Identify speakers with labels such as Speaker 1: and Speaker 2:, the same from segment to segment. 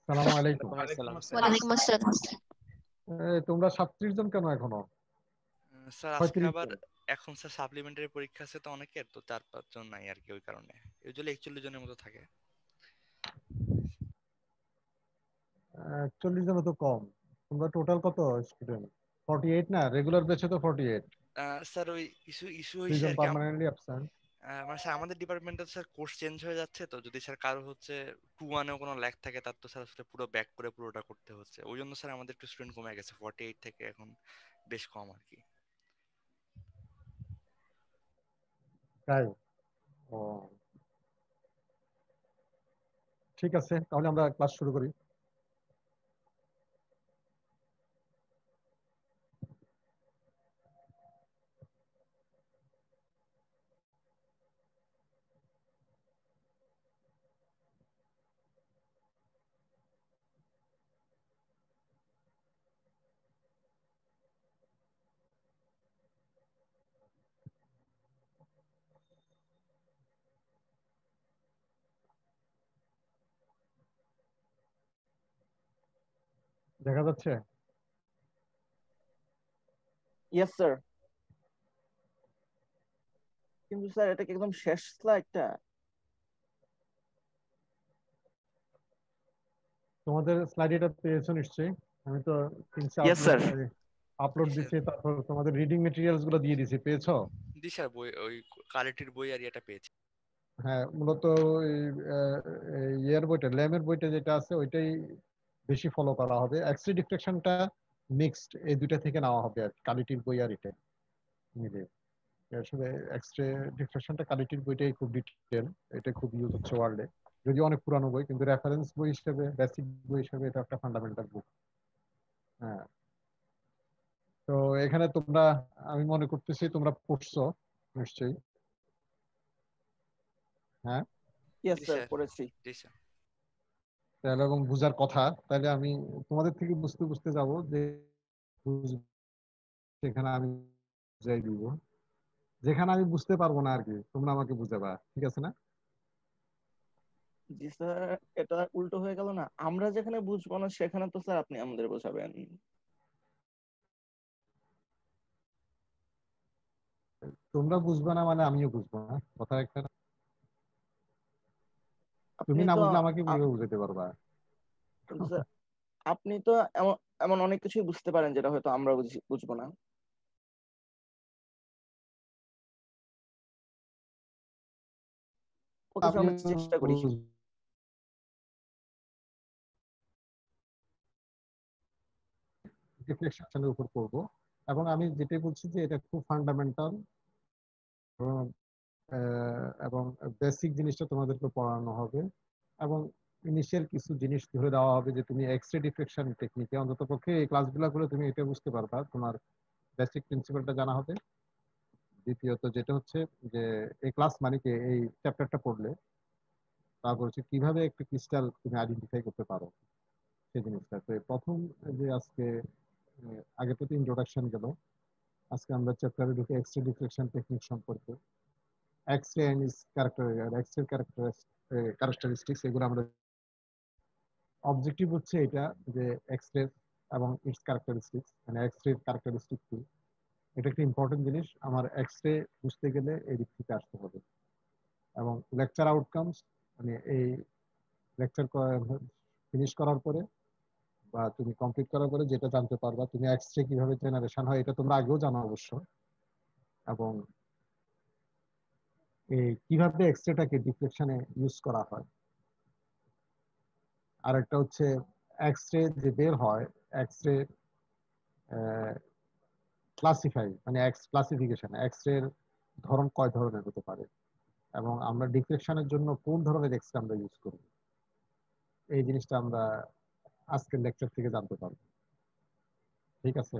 Speaker 1: সালামু আলাইকুম।
Speaker 2: ওয়ালাইকুম আসসালাম।
Speaker 3: ওয়ালাইকুম আসসালাম।
Speaker 1: তোমরা 37 জন কেন এখনো?
Speaker 2: স্যার আজকে
Speaker 1: 35
Speaker 2: আবার
Speaker 1: জন।
Speaker 2: এখন স্যার সাপ্লিমেন্টারি পরীক্ষা আছে তো অনেকের, তো 4-5 জন নাই আর কি, ওই কারণে ইউজুয়ালি 41 জনের মতো থাকে।
Speaker 1: 40 জন তো কম। তোমরা টোটাল কত স্টুডেন্ট? 48 না? রেগুলার ব্যাচে তো 48।
Speaker 2: স্যার ওই ইস্যু ইস্যু হয়েছে
Speaker 1: 3 জন
Speaker 2: আর কি
Speaker 1: পার্মানেন্টলি অ্যাবসেন্ট।
Speaker 2: মানে স্যার আমাদের ডিপার্টমেন্টে স্যার কোর্স চেঞ্জ হয়ে যাচ্ছে, তো যদি স্যার কারো হচ্ছে 2-1-এও কোনো ল্যাগ থাকে তার তো স্যার আসলে পুরো ব্যাক করে পুরোটা করতে হচ্ছে, ওই জন্য স্যার আমাদের একটু স্টুডেন্ট কমে গেছে, 48 থেকে এখন বেশ কম আর কি।
Speaker 1: তাই? ও, ঠিক আছে, তাহলে আমরা ক্লাস শুরু করি। দেখা যাচ্ছে?
Speaker 4: Yes sir. কিন্তু স্যার এটা কি একদম শেষ স্লাইডটা?
Speaker 1: তোমাদের স্লাইড এটা পেয়েছো নিশ্চয়ই। আমি তো তিনটা
Speaker 4: ইয়েস স্যার।
Speaker 1: আপলোড
Speaker 2: জি স্যার।
Speaker 1: দিছি, তারপর তোমাদের রিডিং মেটেরিয়ালস গুলো দিয়ে দিছি, পেয়েছো?
Speaker 2: জি স্যার, বই ওই কালেক্টেড বই আর এটা পেয়েছি।
Speaker 1: হ্যাঁ, মূলত ইয়ের বইটা, ল্যামের বইটা যেটা আছে ওইটাই বেশি ফলো করা হবে। এক্স রে ডিফ্লেকশনটা মিক্সড, এই দুইটা থেকে নেওয়া হবে আর কালিটির বই আর এটা মিলে। আসলে এক্স রে ডিফ্লেকশনটা কালিটির বইটাই খুব ডিটেল, এটা খুব ইউজ হচ্ছে ওয়ার্ল্ডে। যদিও অনেক পুরানো বই, কিন্তু রেফারেন্স বই হিসেবে, বেসিক বই হিসেবে এটা একটা ফান্ডামেন্টাল বুক। হ্যাঁ, তো এখানে তোমরা, আমি মনে করতেছি তোমরা পড়ছো নিশ্চয়ই। হ্যাঁ,
Speaker 4: ইয়েস
Speaker 2: জি
Speaker 4: স্যার,
Speaker 2: স্যার।
Speaker 4: পড়েছি।
Speaker 2: জি স্যার।
Speaker 1: তাহলে এবং বুঝার কথা, তাহলে আমি তোমাদের থেকে বুঝতে বুঝতে যাব যে সেখানে আমি বুঝাই দিব, যেখানে আমি বুঝতে পারবো না আর কি তোমরা আমাকে বুঝাবা, ঠিক আছে না?
Speaker 4: জি স্যার, এটা উল্টো হয়ে গেল না? আমরা যেখানে বুঝবো না সেখানে তো স্যার আপনি আমাদের বোঝাবেন।
Speaker 1: তোমরা বুঝবে না মানে আমিও বুঝবো না, কথা একটা না?
Speaker 4: আপনি
Speaker 1: তুমি না
Speaker 4: তো
Speaker 1: বুঝলে আমাকে
Speaker 4: আ-
Speaker 1: কিভাবে বুঝাতে পারবা?
Speaker 4: কিন্তু স্যার আপনি তো এমন এমন অনেক কিছুই বুঝতে পারেন যেটা হয়তো আমরা বুঝবো না। ওকে স্যার,
Speaker 1: আমি
Speaker 4: আমরা চেষ্টা করি।
Speaker 1: ডিফ্লেকশনের উপর করবো, এবং আমি যেটাই বলছি যে এটা খুব ফান্ডামেন্টাল এবং বেসিক জিনিসটা তোমাদেরকে পড়ানো হবে, এবং ইনিশিয়াল কিছু জিনিস ধরে দেওয়া হবে যে তুমি এক্স রে ডিফ্লেকশন টেকনিকে অন্তত পক্ষে এই ক্লাসগুলো করে তুমি এটা বুঝতে পারবা, তোমার বেসিক প্রিন্সিপালটা জানা হবে। দ্বিতীয়ত যেটা হচ্ছে যে এই ক্লাস মানে কি, এই চ্যাপ্টারটা পড়লে তারপর হচ্ছে কিভাবে একটা ক্রিস্টাল তুমি আইডেন্টিফাই করতে পারো সেই জিনিসটা। তো এই প্রথম যে আজকে আগে তো ইন্ট্রোডাকশন গেল, আজকে আমরা চ্যাপ্টারে ঢুকে এক্স রে ডিফ্লেকশন টেকনিক সম্পর্কে, X-ray and its X-ray characteristics এগুলো আমরা। অবজেক্টিভ হচ্ছে এটা যে এক্স রে এবং ইটস ক্যারেক্টারিস্টিক্স, মানে এক্স রে ক্যারেক্টারিস্টিক কি, এটা একটা ইম্পর্টেন্ট জিনিস। আমার এক্স রে বুঝতে গেলে এই দিক থেকে আসতে হবে। এবং লেকচার আউটকামস, মানে এই লেকচার ফিনিশ করার পরে বা তুমি কমপ্লিট করার পরে যেটা জানতে পারবা, তুমি এক্স রে কিভাবে জেনারেশন হয় এটা তোমরা আগেও জানো অবশ্য, এবং এই কিভাবে এক্স রেটাকে ডিফ্লেকশনে ইউজ করা হয়। আর একটা হচ্ছে এক্স রে যে বের হয়, এক্স রে ক্লাসিফাই, মানে এক্স ক্লাসিফিকেশন, এক্স রে ধরন কয় ধরনের হতে পারে, এবং আমরা ডিফ্লেকশনের জন্য কোন ধরনের এক্স রে আমরা ইউজ করব, এই জিনিসটা আমরা আজকের লেকচার থেকে জানতে পারবো, ঠিক আছে?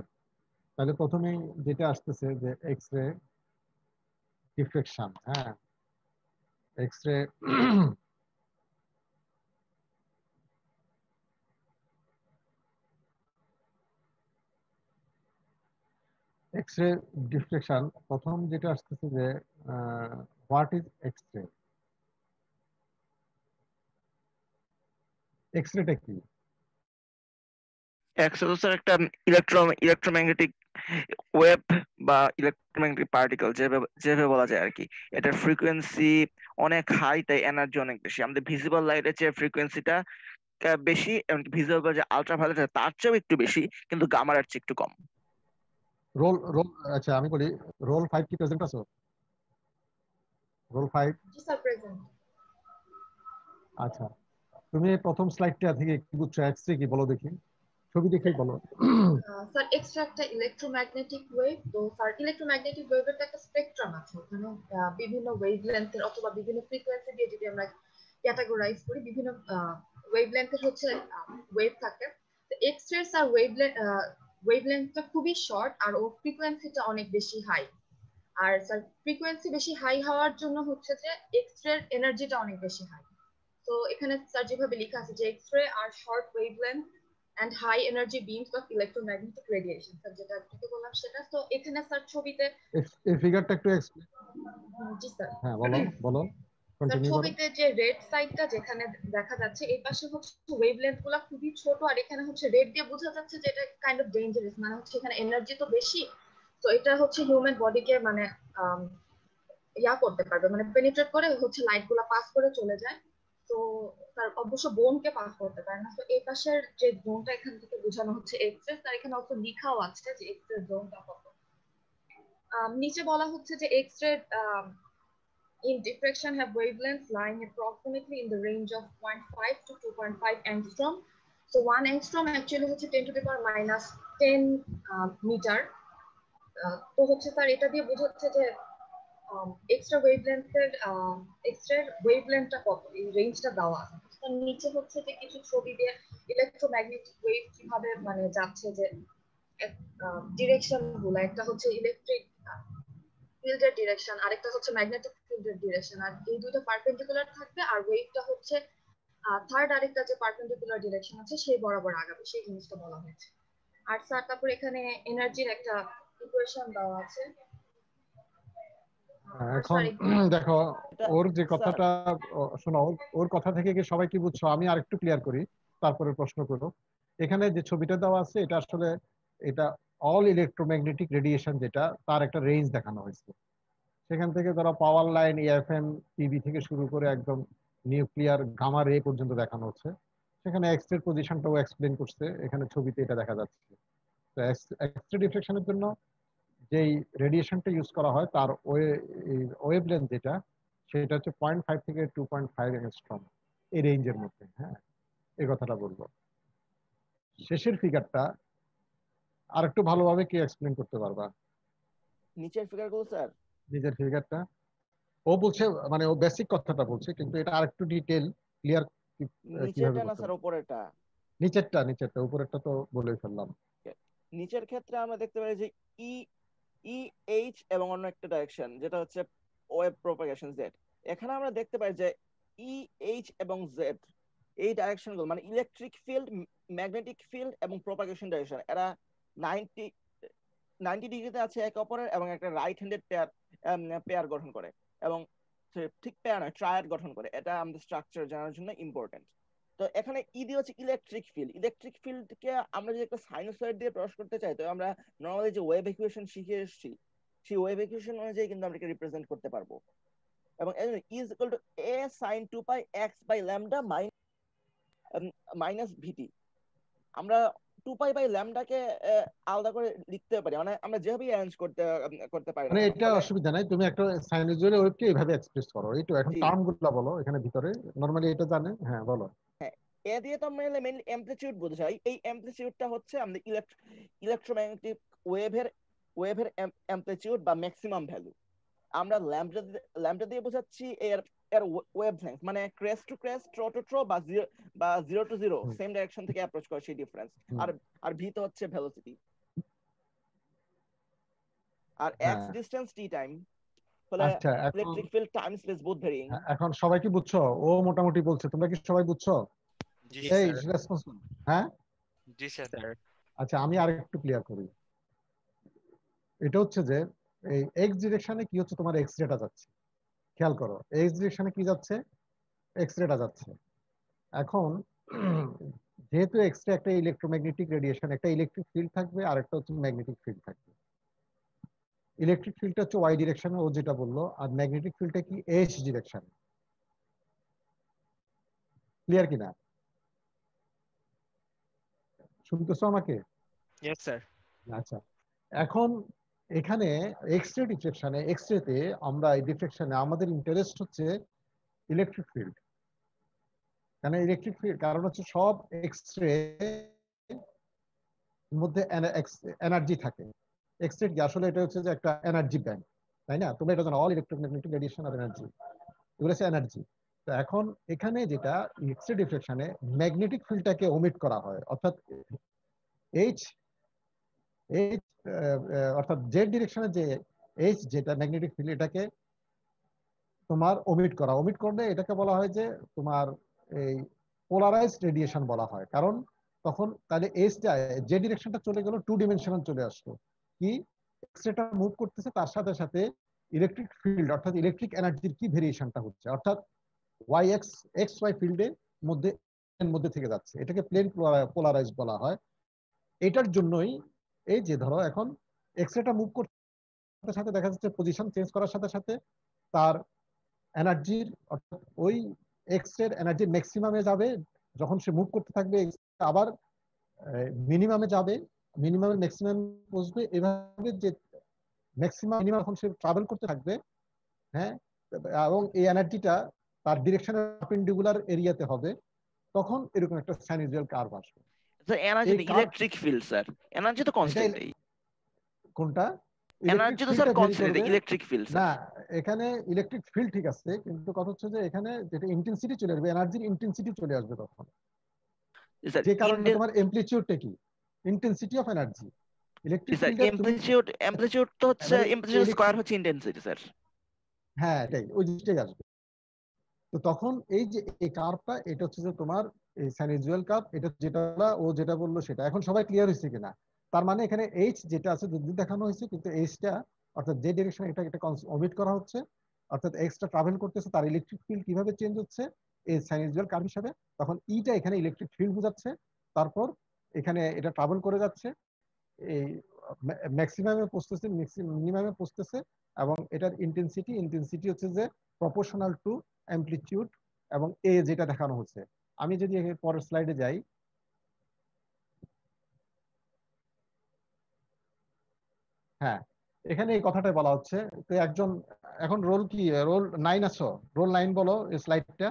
Speaker 1: তাহলে প্রথমেই যেটা আসতেছে যে এক্স রে ডিফ্লেকশন। হ্যাঁ, x ray X ray deflection, প্রথম যেটা আসতেছে যে what is X ray, X রেটা কি?
Speaker 4: এক্স হচ্ছে স্যার একটা ইলেকট্রোম্যাগনেটিক ওয়েভ বা ইলেকট্রোম্যাগনেটিক পার্টিকেল যেভাবে যেভাবে বলা যায় আর কি। এটার ফ্রিকোয়েন্সি অনেক হাই, তাই এনার্জি অনেক বেশি। আমাদের ভিজিবল লাইটের চেয়ে ফ্রিকোয়েন্সিটা বেশি, এমনকি ভিজিবল যে আলট্রাভায়োলেট তার চেয়েও একটু বেশি, কিন্তু গামার চেয়ে একটু কম।
Speaker 1: রোল রোল আচ্ছা আমি বলি, রোল 5 কি প্রেজেন্ট আছো? রোল 5।
Speaker 3: জি স্যার, প্রেজেন্ট।
Speaker 1: আচ্ছা, তুমি প্রথম স্লাইডটা থেকে কি বুঝছো? এক্স রে কি বলো দেখি, ছবি দেখেই বলো।
Speaker 3: স্যার এক্সট্রা একটা ইলেকট্রোম্যাগনেটিক ওয়েভ। তো স্যার ইলেকট্রোম্যাগনেটিক ওয়েভের তো একটা স্পেকট্রাম আছে, ওখানে বিভিন্ন ওয়েভলেন্থের অথবা বিভিন্ন ফ্রিকোয়েন্সি দিয়ে যদি আমরা ক্যাটাগরাইজ করি, বিভিন্ন ওয়েভলেন্থের হচ্ছে ওয়েভ থাকে। তো এক্স রে স্যার ওয়েভলেন্থটা খুবই শর্ট, আর ও ফ্রিকোয়েন্সিটা অনেক বেশি হাই। আর স্যার ফ্রিকোয়েন্সি বেশি হাই হওয়ার জন্য হচ্ছে যে এক্স রে এনার্জিটা অনেক বেশি হাই। তো এখানে স্যার যেভাবে লেখা আছে যে এক্স-রে আর short wavelength and high energy beams of electromagnetic radiation, sir যেটা আপনাকে বললাম সেটা। তো এখানে স্যার ছবিতে
Speaker 1: এই ফিগারটা একটু এক্সপ্লেন।
Speaker 3: জি স্যার,
Speaker 1: হ্যাঁ বলো বলো,
Speaker 3: স্যার
Speaker 1: কন্টিনিউ করো।
Speaker 3: ছবিতে যে রেড সাইডটা যেখানে দেখা যাচ্ছে, এই পাশে হচ্ছে ওয়েভলেন্থ গুলা খুবই ছোট, আর এখানে হচ্ছে রেড দিয়ে বোঝা যাচ্ছে যে এটা কাইন্ড অফ ডেঞ্জারাস, মানে হচ্ছে এখানে এনার্জি তো বেশি। তো এটা হচ্ছে হিউম্যান বডিকে মানে ইয়া করতে পারবে, মানে পেনিট্রেট করে হচ্ছে লাইট গুলা পাস করে চলে যায়। তো তার অবশ্য বোনকে পাস করতে পারে না। তো এই পাশের যে জোনটা এখান থেকে বোঝানো হচ্ছে এক্স রে, তার এখানে অত লেখাও আছে যে এক্স রে জোনটা কত। নিচে বলা হচ্ছে যে X ray in diffraction have wavelengths lying approximately in the range of 0.5 to 2.5 angstrom. So 1 angstrom actually হচ্ছে 10 to the power minus 10 metre. তো হচ্ছে স্যার এটা দিয়ে বোঝাচ্ছে যে এক্সট্রা ওয়েভলেন্থের এক্সট্রা ওয়েভলেন্থটা কত, এই রেঞ্জটা দেওয়া আছে। তার নিচে হচ্ছে যে কিছু ছবি দিয়ে ইলেকট্রোম্যাগনেটিক ওয়েভ কিভাবে মানে যাচ্ছে, যে ডিরেকশন গুলো, একটা হচ্ছে ইলেকট্রিক ফিল্ডের ডিরেকশন, আরেকটা হচ্ছে ম্যাগনেটিক ফিল্ডের ডিরেকশন, আর এই দুটো পারপেন্ডিকুলার থাকবে, আর ওয়েভটা হচ্ছে থার্ড আরেকটা যে পারপেন্ডিকুলার ডিরেকশন আছে সেই বরাবর আগাবে, সেই জিনিসটা বলা হয়েছে। আর স্যার তারপর এখানে এনার্জির একটা ইকুয়েশন দেওয়া আছে।
Speaker 1: এখন দেখো ওর যে কথাটা শোনো, ওর কথা থেকে কি সবাই কি বুঝছো? আমি আরেকটু ক্লিয়ার করি, তারপরে প্রশ্ন করো। এখানে যে ছবিটা দেওয়া আছে এটা আসলে এটা অল ইলেকট্রোম্যাগনেটিক রেডিয়েশন, যেটা তার একটা রেঞ্জ দেখানো হয়েছে। সেখান থেকে ধরো পাওয়ার লাইন, এএফএম, টিভি থেকে শুরু করে একদম নিউক্লিয়ার গামা রে পর্যন্ত দেখানো হচ্ছে। সেখানে এক্স রে পজিশনটাও এক্সপ্লেন করছে, এখানে ছবিতে এটা দেখা যাচ্ছে। তো এক্স রে ডিফ্লেকশনের জন্য যেই রেডিয়েশনটা ইউজ করা হয় তার ওয়েভলেন্থ যেটা, সেটা হচ্ছে 0.5 থেকে 2.5 অ্যাংস্ট্রম, এই রেঞ্জের মধ্যে। হ্যাঁ, এই কথাটা বলবো। শেষের ফিগারটা আর একটু ভালোভাবে কি এক্সপ্লেন করতে পারবা?
Speaker 4: নিচের ফিগারগুলো স্যার,
Speaker 1: নিজের ফিগারটা ও বলছে, মানে ও বেসিক কথাটা বলছে, কিন্তু এটা আরেকটু ডিটেল ক্লিয়ার কিভাবে
Speaker 4: নিচেরটা না
Speaker 1: করতে
Speaker 4: স্যার,
Speaker 1: পারবে?
Speaker 4: উপরেরটা।
Speaker 1: নিচেরটা, উপরেরটা তো বলে ফেললাম।
Speaker 4: নিচের ক্ষেত্রে আমরা দেখতে পাই যে ই ই এইচ এবং অন্য একটা ডাইরেকশন যেটা হচ্ছে ওয়েভ প্রপাগেশন জেড। এখানে আমরা দেখতে পাই যে ই এইচ এবং জেড এই ডাইরেকশন গুলো মানে ইলেকট্রিক ফিল্ড, ম্যাগনেটিক ফিল্ড এবং প্রপাগেশন ডাইরেকশন, এরা 90 ডিগ্রিতে আছে একে অপরের, এবং একটা রাইট হ্যান্ডেড পেয়ার গঠন করে, এবং ঠিক পেয়ার নয়, ট্রায়াড গঠন করে। এটা আমাদের স্ট্রাকচার জানার জন্য ইম্পর্টেন্ট। তো এখানে ইডি হচ্ছে ইলেকট্রিক ফিল্ড। ইলেকট্রিক ফিল্ডকে আমরা যদি একটা সাইনোসয়েড দিয়ে প্রকাশ করতে চাই, তো আমরা নর্মালি যে ওয়েভ ইকুয়েশন শিখে এসেছি সেই ওয়েভ ইকুয়েশন অনুযায়ী কিন্তু আমরা রিপ্রেজেন্ট করতে পারবো। এবং is equal to A sine 2 pi x by lambda minus vt. আমরা 2 পাই বাই ল্যামডাকে আলাদা করে লিখতে পারি, মানে আমরা যেভাবে অ্যারেঞ্জ করতে পারি না
Speaker 1: মানে
Speaker 4: কেন।
Speaker 1: এটা
Speaker 4: ফলে
Speaker 1: অসুবিধা নাই, তুমি একটা সাইনোজয়েডাল ওয়েভকে এইভাবে এক্সপ্রেস করো। এই তো এখন
Speaker 4: জি,
Speaker 1: টার্ম গুলো বলো এখানে ভিতরে, নরমালি এটা জানে। হ্যাঁ বলো।
Speaker 4: হ্যাঁ, এ দিয়ে তো আমরা মেইনলি অ্যামপ্লিটিউড বোঝাই। এই অ্যামপ্লিটিউডটা হচ্ছে আমাদের ইলেকট্রোম্যাগনেটিক ওয়েভের ওয়েভের অ্যামপ্লিটিউড বা ম্যাক্সিমাম ভ্যালু। আমরা ল্যামডা দিয়ে বোঝাচ্ছি এর এর ওয়েভলেংথ, মানে crest to crest, trough to trough, বা zero to zero, same direction থেকে অ্যাপ্রোচ করে সেই ডিফারেন্স। আর আর ভি তো হচ্ছে ভেলোসিটি। আর এক্স
Speaker 1: হ্যাঁ
Speaker 4: ডিসটেন্স টি টাইম, ফলে
Speaker 1: আচ্ছা, এখন
Speaker 4: electric field time space both varying.
Speaker 1: এখন সবাই কি বুঝছো? ও মোটামুটি বলছে, তোমরা কি সবাই বুঝছো?
Speaker 2: জি
Speaker 1: এই
Speaker 2: স্যার।
Speaker 1: রেসপন্স। হ্যাঁ
Speaker 2: জি স্যার।
Speaker 1: আচ্ছা, আমি আর একটু ক্লিয়ার করি। এটা হচ্ছে যে এই এক্স ডিরেকশনে কি হচ্ছে, তোমার এক্স রেটা যাচ্ছে। খেয়াল করো, এক্স ডিরেকশনে কি যাচ্ছে, এক্স রেটা যাচ্ছে। এখন যেহেতু এক্সরে একটা ইলেকট্রোম্যাগনেটিক রেডিয়েশন, একটা ইলেকট্রিক ফিল্ড থাকবে আর একটা হচ্ছে ম্যাগনেটিক ফিল্ড থাকবে। ইলেকট্রিক ফিল্ডটা হচ্ছে ওয়াই ডিরেকশনে, ও যেটা বললো, আর ম্যাগনেটিক ফিল্ডটা কি এস ডিরেকশনে। ক্লিয়ার কিনা? শুনতেছো আমাকে?
Speaker 4: Yes sir.
Speaker 1: আচ্ছা, এখন এখানে এক্সরে ডিফ্লেকশনে, এক্সরেতে আমরা এই ডিফ্লেকশনে আমাদের ইন্টারেস্ট হচ্ছে ইলেকট্রিক ফিল্ড। কারণ ইলেকট্রিক ফিল্ড কারণ হচ্ছে সব এক্সরে মধ্যে এনার্জি থাকে। এক্সরে কি আসলে এটা হচ্ছে যে একটা এনার্জি ব্যাংক, তাই না? তোমরা এটা জানো, অল ইলেকট্রোম্যাগনেটিক রেডিয়েশন আর এনার্জি, এগুলো হচ্ছে এনার্জি। তো এখন এখানে যেটা এক্সরে ডিফ্লেকশনে ম্যাগনেটিক ফিল্ডটাকে ওমিট করা হয়, অর্থাৎ এইচ এইচ অর্থাৎ জেড ডিরেকশনে যে এইচ যেটা ম্যাগনেটিক ফিল্ড, এটাকে তোমার ওমিট করা। ওমিট করলে এটাকে বলা হয় যে তোমার এই পোলারাইজড রেডিয়েশন বলা হয়। কারণ তখন তাহলে এইচটা যে ডিরেকশনটা চলে গেল, 2 ডিমেনশনাল চলে আসলো। কি এক্সরেটা মুভ করতেছে, তার সাথে সাথে ইলেকট্রিক ফিল্ড অর্থাৎ ইলেকট্রিক এনার্জির কি ভেরিয়েশনটা হচ্ছে, অর্থাৎ ওয়াই এক্স ওয়াই ফিল্ডের মধ্যে থেকে যাচ্ছে, এটাকে প্লেন পোলারাইজড বলা হয়। এটার জন্যই এই যে ধরো এখন এক্সরেটা মুভ করতে সাথে দেখা যাচ্ছে পজিশন চেঞ্জ করার সাথে সাথে তার এনার্জির অর্থাৎ ওই এক্সরের এনার্জি ম্যাক্সিমামে যাবে, যখন সে মুভ করতে থাকবে আবার মিনিমামে যাবে, মিনিমামের ম্যাক্সিমাম পৌঁছবে, এভাবে যে ম্যাক্সিমাম মিনিমাম যখন সে ট্রাভেল করতে থাকবে, হ্যাঁ, এবং এই এনার্জিটা তার ডিরেকশনের পারপেন্ডিকুলার এরিয়াতে হবে, তখন এরকম একটা সাইনুসিয়াল কার্ভ আসবে।
Speaker 4: Sir energy electric field sir, energy তো কনস্ট্যান্টই।
Speaker 1: কোনটা?
Speaker 4: এনার্জি তো স্যার কনস্ট্যান্ট, ইলেকট্রিক ফিল্ড
Speaker 1: না, এখানে ইলেকট্রিক ফিল্ড ঠিক আছে, কিন্তু কথা হচ্ছে যে এখানে যেটা ইন্টেন্সিটি চলে আসবে, এনার্জির ইন্টেন্সিটি চলে আসবে তখন। যে কারণে তোমার অ্যামপ্লিটিউডটা কি, ইন্টেন্সিটি অফ এনার্জি। ইলেকট্রিক ফিল্ডের
Speaker 4: অ্যামপ্লিটিউড তো হচ্ছে অ্যামপ্লিটিউড স্কয়ার হচ্ছে ইন্টেন্সিটি স্যার।
Speaker 1: হ্যাঁ, এটাই, ওই জিনিসটাই আসবে। তো তখন এই যে এই কার্ভটা, এটা হচ্ছে যে তোমার এই সাইনুসিয়াল কার্ভ, এটা যেটা ও যেটা বললো সেটা এখন সবাই ক্লিয়ার হয়েছে কিনা? তার মানে এখানে এইচ যেটা আছে যদি দেখানো হয়েছে, কিন্তু এইচটা অর্থাৎ যে ডিরেকশন এটা ওমিট করা হচ্ছে, অর্থাৎ এক্সটা ট্রাভেল করতেছে, তার ইলেকট্রিক ফিল্ড কিভাবে চেঞ্জ হচ্ছে এই সাইনুসিয়াল কার্ভ হিসাবে, তখন ইটা এখানে ইলেকট্রিক ফিল্ড বোঝাচ্ছে। তারপর এখানে এটা ট্রাভেল করে যাচ্ছে, এই ম্যাক্সিমামে পৌঁছতেছে, মিনিমামে পৌঁছতেছে, এবং এটার ইন্টেন্সিটি হচ্ছে যে প্রপোর্শনাল টু অ্যামপ্লিটিউড এবং এ যেটা দেখানো হচ্ছে। আমি যদি পরের স্লাইডে যাই, হ্যাঁ, এখানে এই কথাটাই বলা হচ্ছে। তো একজন এখন রোল কি, রোল 9 আছো? রোল 9 বলো এই স্লাইডটা।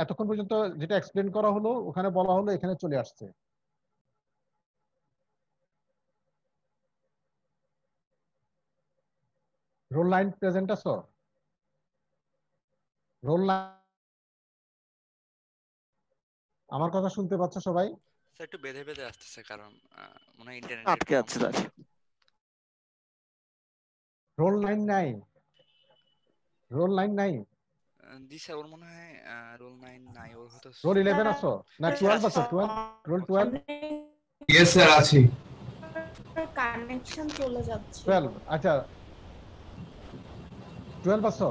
Speaker 1: এতক্ষণ পর্যন্ত যেটা এক্সপ্লেন করা হলো ওখানে বলা হলো, এখানে চলে আসছে। রোল 9 প্রেজেন্ট আছো? রোল 9 আমার কথা শুনতে পাচ্ছ সবাই?
Speaker 2: স্যার একটু বেঁধে বেঁধে আসতেছে, কারণ মনে হয় ইন্টারনেট
Speaker 4: আটকে যাচ্ছে স্যার।
Speaker 1: রোল 9 নাই, রোল 9 নাই।
Speaker 2: জি স্যার, ওর মনে হয় রোল 9 নাই, ওর হয়তো
Speaker 1: রোল 11 আছো না 12 আছো? 12, রোল 12।
Speaker 5: ইয়েস স্যার আছি।
Speaker 6: কানেকশন চলে যাচ্ছে।
Speaker 1: 12, আচ্ছা 12 আছো?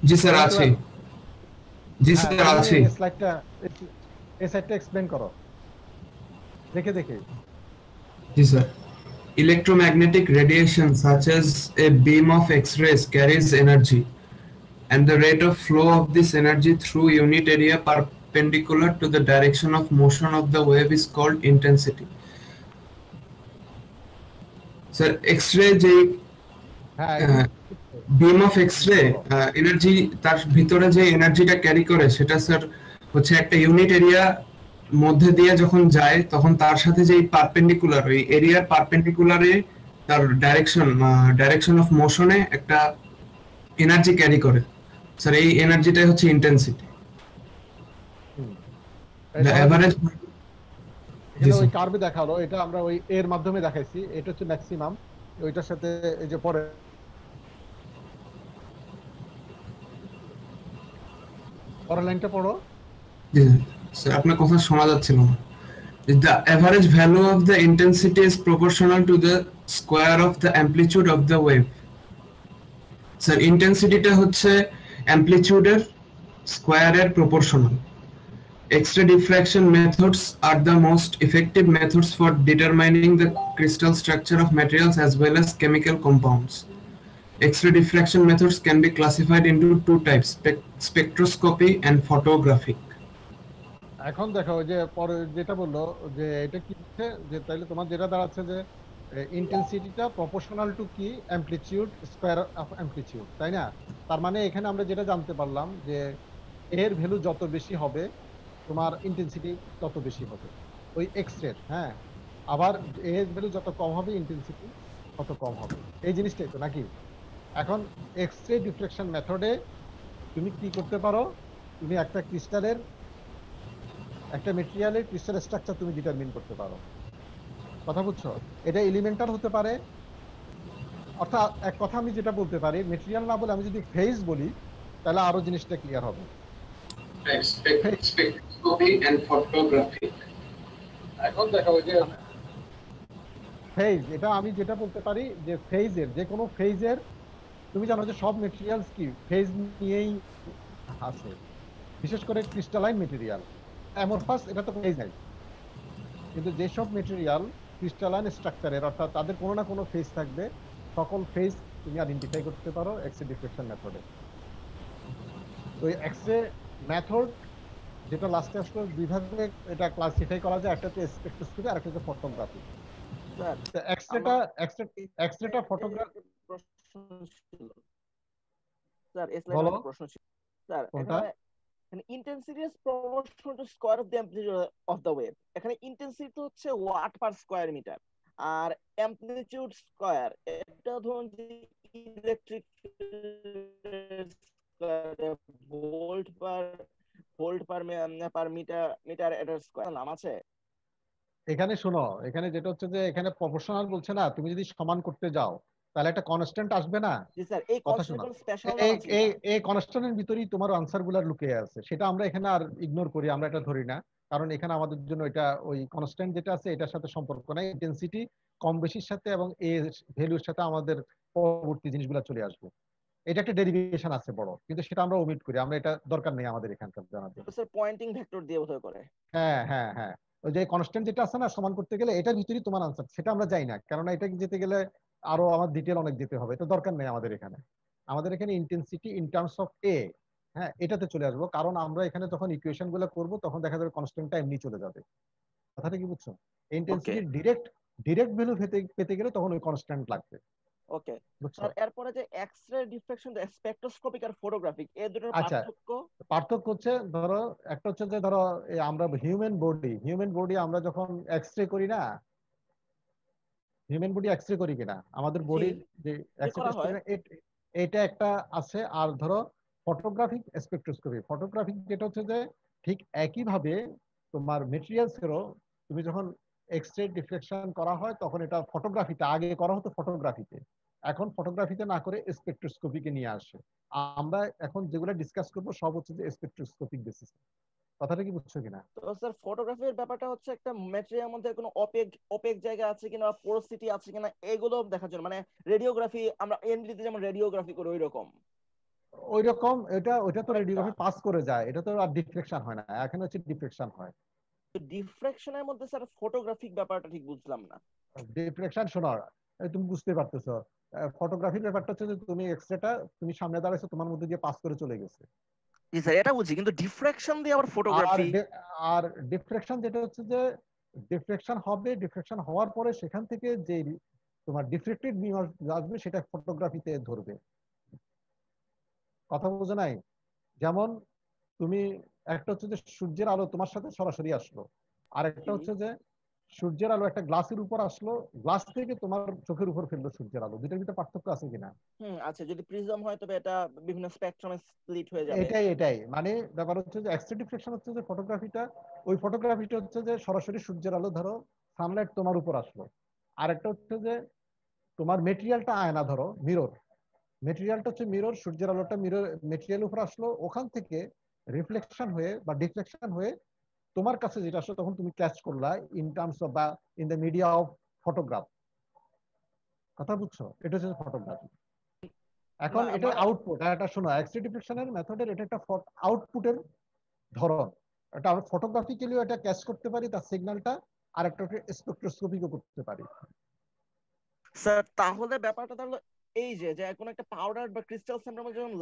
Speaker 5: জি স্যার আছি। জি স্যার আছি।
Speaker 1: এই স্লাইডটা এক্সপ্লেইন করো দেখে দেখে।
Speaker 5: জি sir. Electromagnetic radiation such as a beam of X-rays carries energy, and the rate of flow of this energy through unit area perpendicular to the direction of motion of the wave is called intensity. Sir, X-ray যে beam of X-ray energy তার ভিতরে যে এনার্জিটা carry করে সেটা sir হচ্ছে একটা unit area মধ্যে দিয়ে যখন যায় তখন তার সাথে যে পারপেন্ডিকুলার, ওই এরিয়ার পারপেন্ডিকুলারে তার ডাইরেকশন অফ মোশনে একটা এনার্জি ক্যারি করে স্যার। এই এনার্জিটাই হচ্ছে ইন্টেন্সিটি। দ্য এভারেজ
Speaker 1: এটা ওই কার্ভে দেখালো, এটা আমরা ওই এর মাধ্যমে দেখাইছি। এটা হচ্ছে ম্যাক্সিমাম, ওইটার সাথে এই যে পরে পরের লাইনটা পড়ো।
Speaker 5: স্যার আপনার কথা শোনা যাচ্ছিল না। The average value of the intensity is proportional to the square of the amplitude of the wave. Sir ইন্টেন্সিটিটা হচ্ছে অ্যামপ্লিটিউডের স্কয়ারের proportional. X-ray diffraction methods are the most effective methods for determining the crystal structure of materials as well as chemical compounds. X-ray diffraction methods can be classified into two types, spectroscopy and photographic.
Speaker 1: এখন দেখো ওই যে পরে যেটা বললো যে এটা কি হচ্ছে যে তাইলে তোমার যেটা দাঁড়াচ্ছে যে ইন্টেন্সিটিটা প্রপোর্শনাল টু কি অ্যামপ্লিটিউড স্কয়ার অফ অ্যামপ্লিটিউড, তাই না? তার মানে এখানে আমরা যেটা জানতে পারলাম যে এর ভ্যালু যত বেশি হবে তোমার ইন্টেন্সিটি তত বেশি হবে ওই এক্স রে। হ্যাঁ, আবার এর ভ্যালু যত কম হবে ইন্টেন্সিটি তত কম হবে, এই জিনিসটাই তো নাকি? এখন এক্স রে ডিফ্লেকশন মেথডে তুমি কি করতে পারো, তুমি একটা ক্রিস্টালের একটা মেটেরিয়ালের ক্রিস্টাল স্ট্রাকচার তুমি ডিটারমিন করতে পারো। কথা বুঝছো? এটা এলিমেন্টাল হতে পারে, অর্থাৎ এক কথা আমি যেটা বলতে পারি মেটেরিয়াল না বলে আমি যদি ফেজ বলি তাহলে আরো জিনিসটা ক্লিয়ার হবে।
Speaker 5: Spectroscopy and photography.
Speaker 1: এখন দেখো ওই যে ফেজ, এটা আমি যেটা বলতে পারি যে ফেজের যে কোনো ফেজের, তুমি জানো যে সব মেটেরিয়ালস কি ফেজ নিয়েই আছে, বিশেষ করে ক্রিস্টালাইন মেটেরিয়াল। অ্যামরফাস এটা তো ফেজ নাই, কিন্তু যেসব মেটেরিয়াল ক্রিস্টালাইন স্ট্রাকচারের অর্থাৎ তাদের কোনো না কোনো ফেজ থাকবে, সকল ফেজ তুমি আইডেন্টিফাই করতে পারো এক্স-রে ডিফ্লেকশন মেথডে। তো এই এক্স-রে মেথড যেটা লাস্টে আসলে দুই ভাগে এটা ক্লাসিফাই করা যায়, একটা হচ্ছে স্পেকট্রোস্কপি আর একটা হচ্ছে ফটোগ্রাফি। তো এক্স-রেটা ফটোগ্রাফি
Speaker 4: স্যার
Speaker 1: বলো
Speaker 4: প্রশ্ন ছিল স্যার,
Speaker 1: কোনটা?
Speaker 4: এখানে intensity is proportional to square of the amplitude of the wave. এখানে ইন্টেন্সিটি হচ্ছে ওয়াট পার স্কয়ার মিটার, আর অ্যামপ্লিটিউড স্কয়ার এটা ধরুন যে ইলেকট্রিক ভোল্ট পার মিটার এটার স্কয়ার নাম আছে।
Speaker 1: এখানে শোনো, এখানে যেটা হচ্ছে যে এখানে প্রপোর্শনাল বলছে না, তুমি যদি সমান করতে যাও তাহলে একটা কনস্ট্যান্ট আসবে না।
Speaker 4: জি স্যার, এই
Speaker 1: কথা শোনো,
Speaker 4: কনস্ট্যান্ট স্পেশাল নাম আছে
Speaker 1: এই কনস্ট্যান্টের ভিতরেই তোমার আনসার গুলা লুকিয়ে আছে, সেটা আমরা এখানে আর ইগনোর করি, আমরা এটা ধরি না, কারণ এখানে আমাদের জন্য এটা ওই কনস্ট্যান্ট যেটা আছে এটার সাথে সম্পর্ক নাই। ইন্টেন্সিটি কম বেশির সাথে এবং এ ভ্যালুর সাথে আমাদের পরবর্তী জিনিসগুলো চলে আসবে। এটা একটা ডেরিভেশন আছে বড়, কিন্তু সেটা আমরা ওমিট করি, আমরা এটা দরকার নেই আমাদের এখানকার জানাতে।
Speaker 4: স্যার পয়েন্টিং ভেক্টর দিয়ে বোধহয় করে।
Speaker 1: হ্যাঁ হ্যাঁ হ্যাঁ, ওই যে কনস্ট্যান্ট যেটা আছে না সমান করতে গেলে এটার ভিতরেই তোমার আনসার, সেটা আমরা যাই না, কারণ এটা যেতে গেলে আরো আমার ডিটেল অনেক যেতে হবে, এটা দরকার নেই আমাদের এখানে। আমাদের এখানে ইন্টেন্সিটি ইন টার্মস অফ এ, হ্যাঁ এটাতে চলে আসবো, কারণ আমরা এখানে যখন ইকুয়েশন গুলো করবো তখন দেখা যাবে কনস্ট্যান্টটা এমনি চলে যাবে। কথাটা কি বুঝছো? ইন্টেন্সিটি ডিরেক্ট ভ্যালু পেতে গেলে তখন ওই কনস্ট্যান্ট লাগবে।
Speaker 4: ওকে
Speaker 1: বুঝছো?
Speaker 4: স্যার, এরপরে যে এক্স-রে ডিফ্রাকশন, স্পেকট্রোস্কোপিক আর ফটোগ্রাফিক এই দুটোর
Speaker 1: আচ্ছা,
Speaker 4: পার্থক্য?
Speaker 1: পার্থক্য হচ্ছে ধরো একটা হচ্ছে যে ধরো আমরা হিউম্যান বডি আমরা যখন এক্স-রে করি না, হিউম্যান বডি এক্স-রে করি কিনা, আমাদের বডির যে এক্স-রে টেস্ট করি না, এটা একটা আছে। আর ধরো ফটোগ্রাফিক ফটোগ্রাফিক যেটা হচ্ছে যে ঠিক একই ভাবে তোমার মেটেরিয়ালস এরও তুমি যখন এক্স-রে ডিফ্লেকশন করা হয় তখন এটা ফটোগ্রাফিতে আগে করা হতো, ফটোগ্রাফিতে এখন ফটোগ্রাফিতে না করে স্পেকট্রোস্কোপিকে নিয়ে আসে। আমরা এখন যেগুলো ডিসকাস করবো সব হচ্ছে যে স্পেকট্রোস্কোপিক বেসিস। কথাটা কি বুঝছো কিনা?
Speaker 4: তো স্যার ফটোগ্রাফির ব্যাপারটা হচ্ছে একটা ম্যাটেরিয়ালের মধ্যে কোনো অপেক জায়গা আছে কিনা, পোরোসিটি আছে কিনা, এগুলো দেখার জন্য, মানে রেডিওগ্রাফি আমরা এনডিতে যেমন রেডিওগ্রাফি করি ওই রকম।
Speaker 1: ওই রকম ওইটা তো রেডিওগ্রাফি পাস করে যায়, এটা তো আর ডিফ্লেকশন হয় না, এখানে হচ্ছে ডিফ্লেকশন হয়।
Speaker 4: ডিফ্রাকশনের মধ্যে স্যার ফটোগ্রাফিক ব্যাপারটা ঠিক বুঝলাম না।
Speaker 1: ডিফ্লেকশন শোনো, তুমি বুঝতে পারতেছো, ফটোগ্রাফির ব্যাপারটা হচ্ছে যে তুমি এক্সরেটা তুমি সামনে দাঁড়াইছো, তোমার মধ্যে দিয়ে পাস করে চলে গেছে।
Speaker 4: জি স্যার এটা বুঝি, কিন্তু ডিফ্রাকশন দিয়ে আবার ফটোগ্রাফি।
Speaker 1: আর ডিফ্লেকশন যেটা হচ্ছে যে ডিফ্লেকশন হবে, ডিফ্লেকশন হওয়ার পরে সেখান থেকে যে তোমার ডিফ্লেক্টেড বিম আসবে সেটা ফটোগ্রাফিতে ধরবে। কথা বোঝা নাই? যেমন তুমি একটা হচ্ছে যে সূর্যের আলো তোমার সাথে সরাসরি আসলো, আর একটা হচ্ছে যে সূর্যের আলো একটা গ্লাসের উপর আসলো, গ্লাস থেকে তোমার চোখের উপর ফেললো সূর্যের আলো, দুটোর ভিতরে পার্থক্য আছে কিনা?
Speaker 4: আচ্ছা, যদি প্রিজম হয় তবে এটা বিভিন্ন স্পেকট্রামে স্প্লিট হয়ে যাবে।
Speaker 1: এটাই মানে ব্যাপার হচ্ছে যে এক্স-রে ডিফ্লেকশন হচ্ছে যে ফটোগ্রাফিটা হচ্ছে যে সরাসরি সূর্যের আলো ধরো সানলাইট তোমার উপর আসলো, আর একটা হচ্ছে যে তোমার মেটেরিয়ালটা আয়না, ধরো মেটেরিয়ালটা হচ্ছে মিরর, সূর্যের আলোটা মিরর মেটেরিয়ালের উপর আসলো, ওখান থেকে রিফ্লেকশন হয়ে বা ডিফ্লেকশন হয়ে তোমার কাছে যেটা আসলো তখন তুমি ক্যাচ করলা ইন টার্মস অফ বা in the media of photograph. কথা বুঝছো? এটা হচ্ছে ফটোগ্রাফি। এখন এটা আউটপুট, এটা শোনো এক্স-রে ডিফ্লেকশনের মেথডের এটা একটা আউটপুটের ধরন, এটা আমরা ফটোগ্রাফিক্যালিও এটা ক্যাচ করতে পারি তার সিগন্যালটা, আর একটা স্পেকট্রোস্কোপিকও করতে পারি।
Speaker 4: স্যার তাহলে ব্যাপারটা তাহলে এই যে যে কোনো একটা পাউডার বা ক্রিস্টাল সেন্টার যখন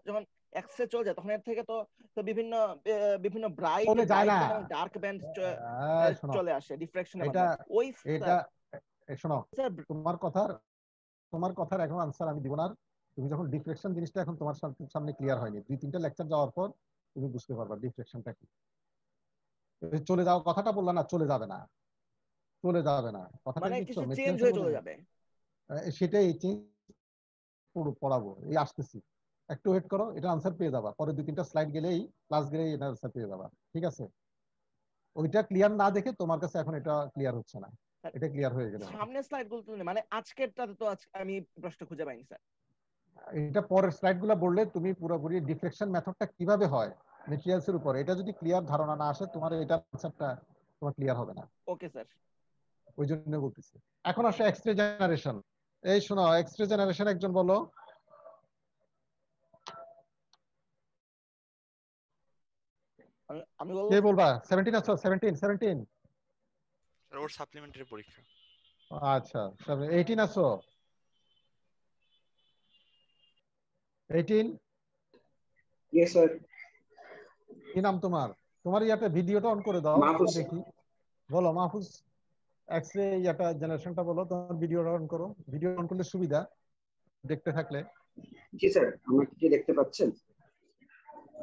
Speaker 4: যখন এক্সরে চলে যায় তখন এর থেকে তো তো বিভিন্ন বিভিন্ন ব্রাইট
Speaker 1: চলে যায় না।
Speaker 4: ব্যান্ড এবং ডার্ক ব্যান্ড
Speaker 1: শোনো,
Speaker 4: চলে আসে ডিফ্রাকশনের
Speaker 1: এটা
Speaker 4: মাধ্যমে ওই
Speaker 1: এটা শোনো,
Speaker 4: স্যার
Speaker 1: তোমার কথার এখন আনসার আমি দিব না। তুমি যখন ডিফ্লেকশন জিনিসটা এখন তোমার সামনে ক্লিয়ার হয়নি, 2-3টা লেকচার যাওয়ার পর তুমি বুঝতে পারবা ডিফ্লেকশনটা কি। চলে যাও কথাটা বললা না, চলে যাবে না, চলে যাবে না কথাটা
Speaker 4: মানে
Speaker 1: বুঝছো?
Speaker 4: কিছু চেঞ্জ
Speaker 1: মেথিয়ানসের
Speaker 4: হয়ে
Speaker 1: মধ্যে
Speaker 4: চলে যাবে।
Speaker 1: সেটাই পুরো পড়াবো, এই আসতেছি, একটু ওয়েট করো, এটা আনসার পেয়ে যাবা। পরে 2-3টা স্লাইড গেলেই, ক্লাস গেলেই এটা আনসার পেয়ে যাবা, ঠিক আছে? ওইটা ক্লিয়ার না দেখে তোমার কাছে এখন এটা ক্লিয়ার হচ্ছে না, এটা ক্লিয়ার হয়ে গেলে
Speaker 4: সামনের স্লাইড গুলো তো মানে আজকেরটাতে তো আমি প্রশ্ন খুঁজে পাইনি স্যার।
Speaker 1: এটা পরের স্লাইড গুলো বললে তুমি পুরোপুরি ডিফ্লেকশন মেথডটা কিভাবে হয় মেটেরিয়ালস এর উপরে, এটা যদি ক্লিয়ার ধারণা না আসে তোমার এটা আনসারটা তোমার ক্লিয়ার হবে না।
Speaker 4: Okay sir.
Speaker 1: ওই জন্য বলতেছি। এখন আসে এক্সরে জেনারেশন। এই শোনো, এক্সরে জেনারেশন একজন বলো।
Speaker 4: আমি বলবো
Speaker 1: কে বলবা? 17 আছো? 17
Speaker 2: ওর সাপ্লিমেন্টারি পরীক্ষা।
Speaker 1: আচ্ছা, 18 আছো? 18?
Speaker 6: Yes sir.
Speaker 1: কি নাম তোমার? তোমার ইয়াতে ভিডিওটা অন করে দাও,
Speaker 6: মাহফুজ।
Speaker 1: দেখি। বলো মাহফুজ, এক্সরে ইয়াটা জেনারেশনটা বলো, তোমার ভিডিওটা অন করো। ভিডিও অন করলে সুবিধা দেখতে থাকলে।
Speaker 6: জি স্যার, আমাকে কি দেখতে পাচ্ছেন?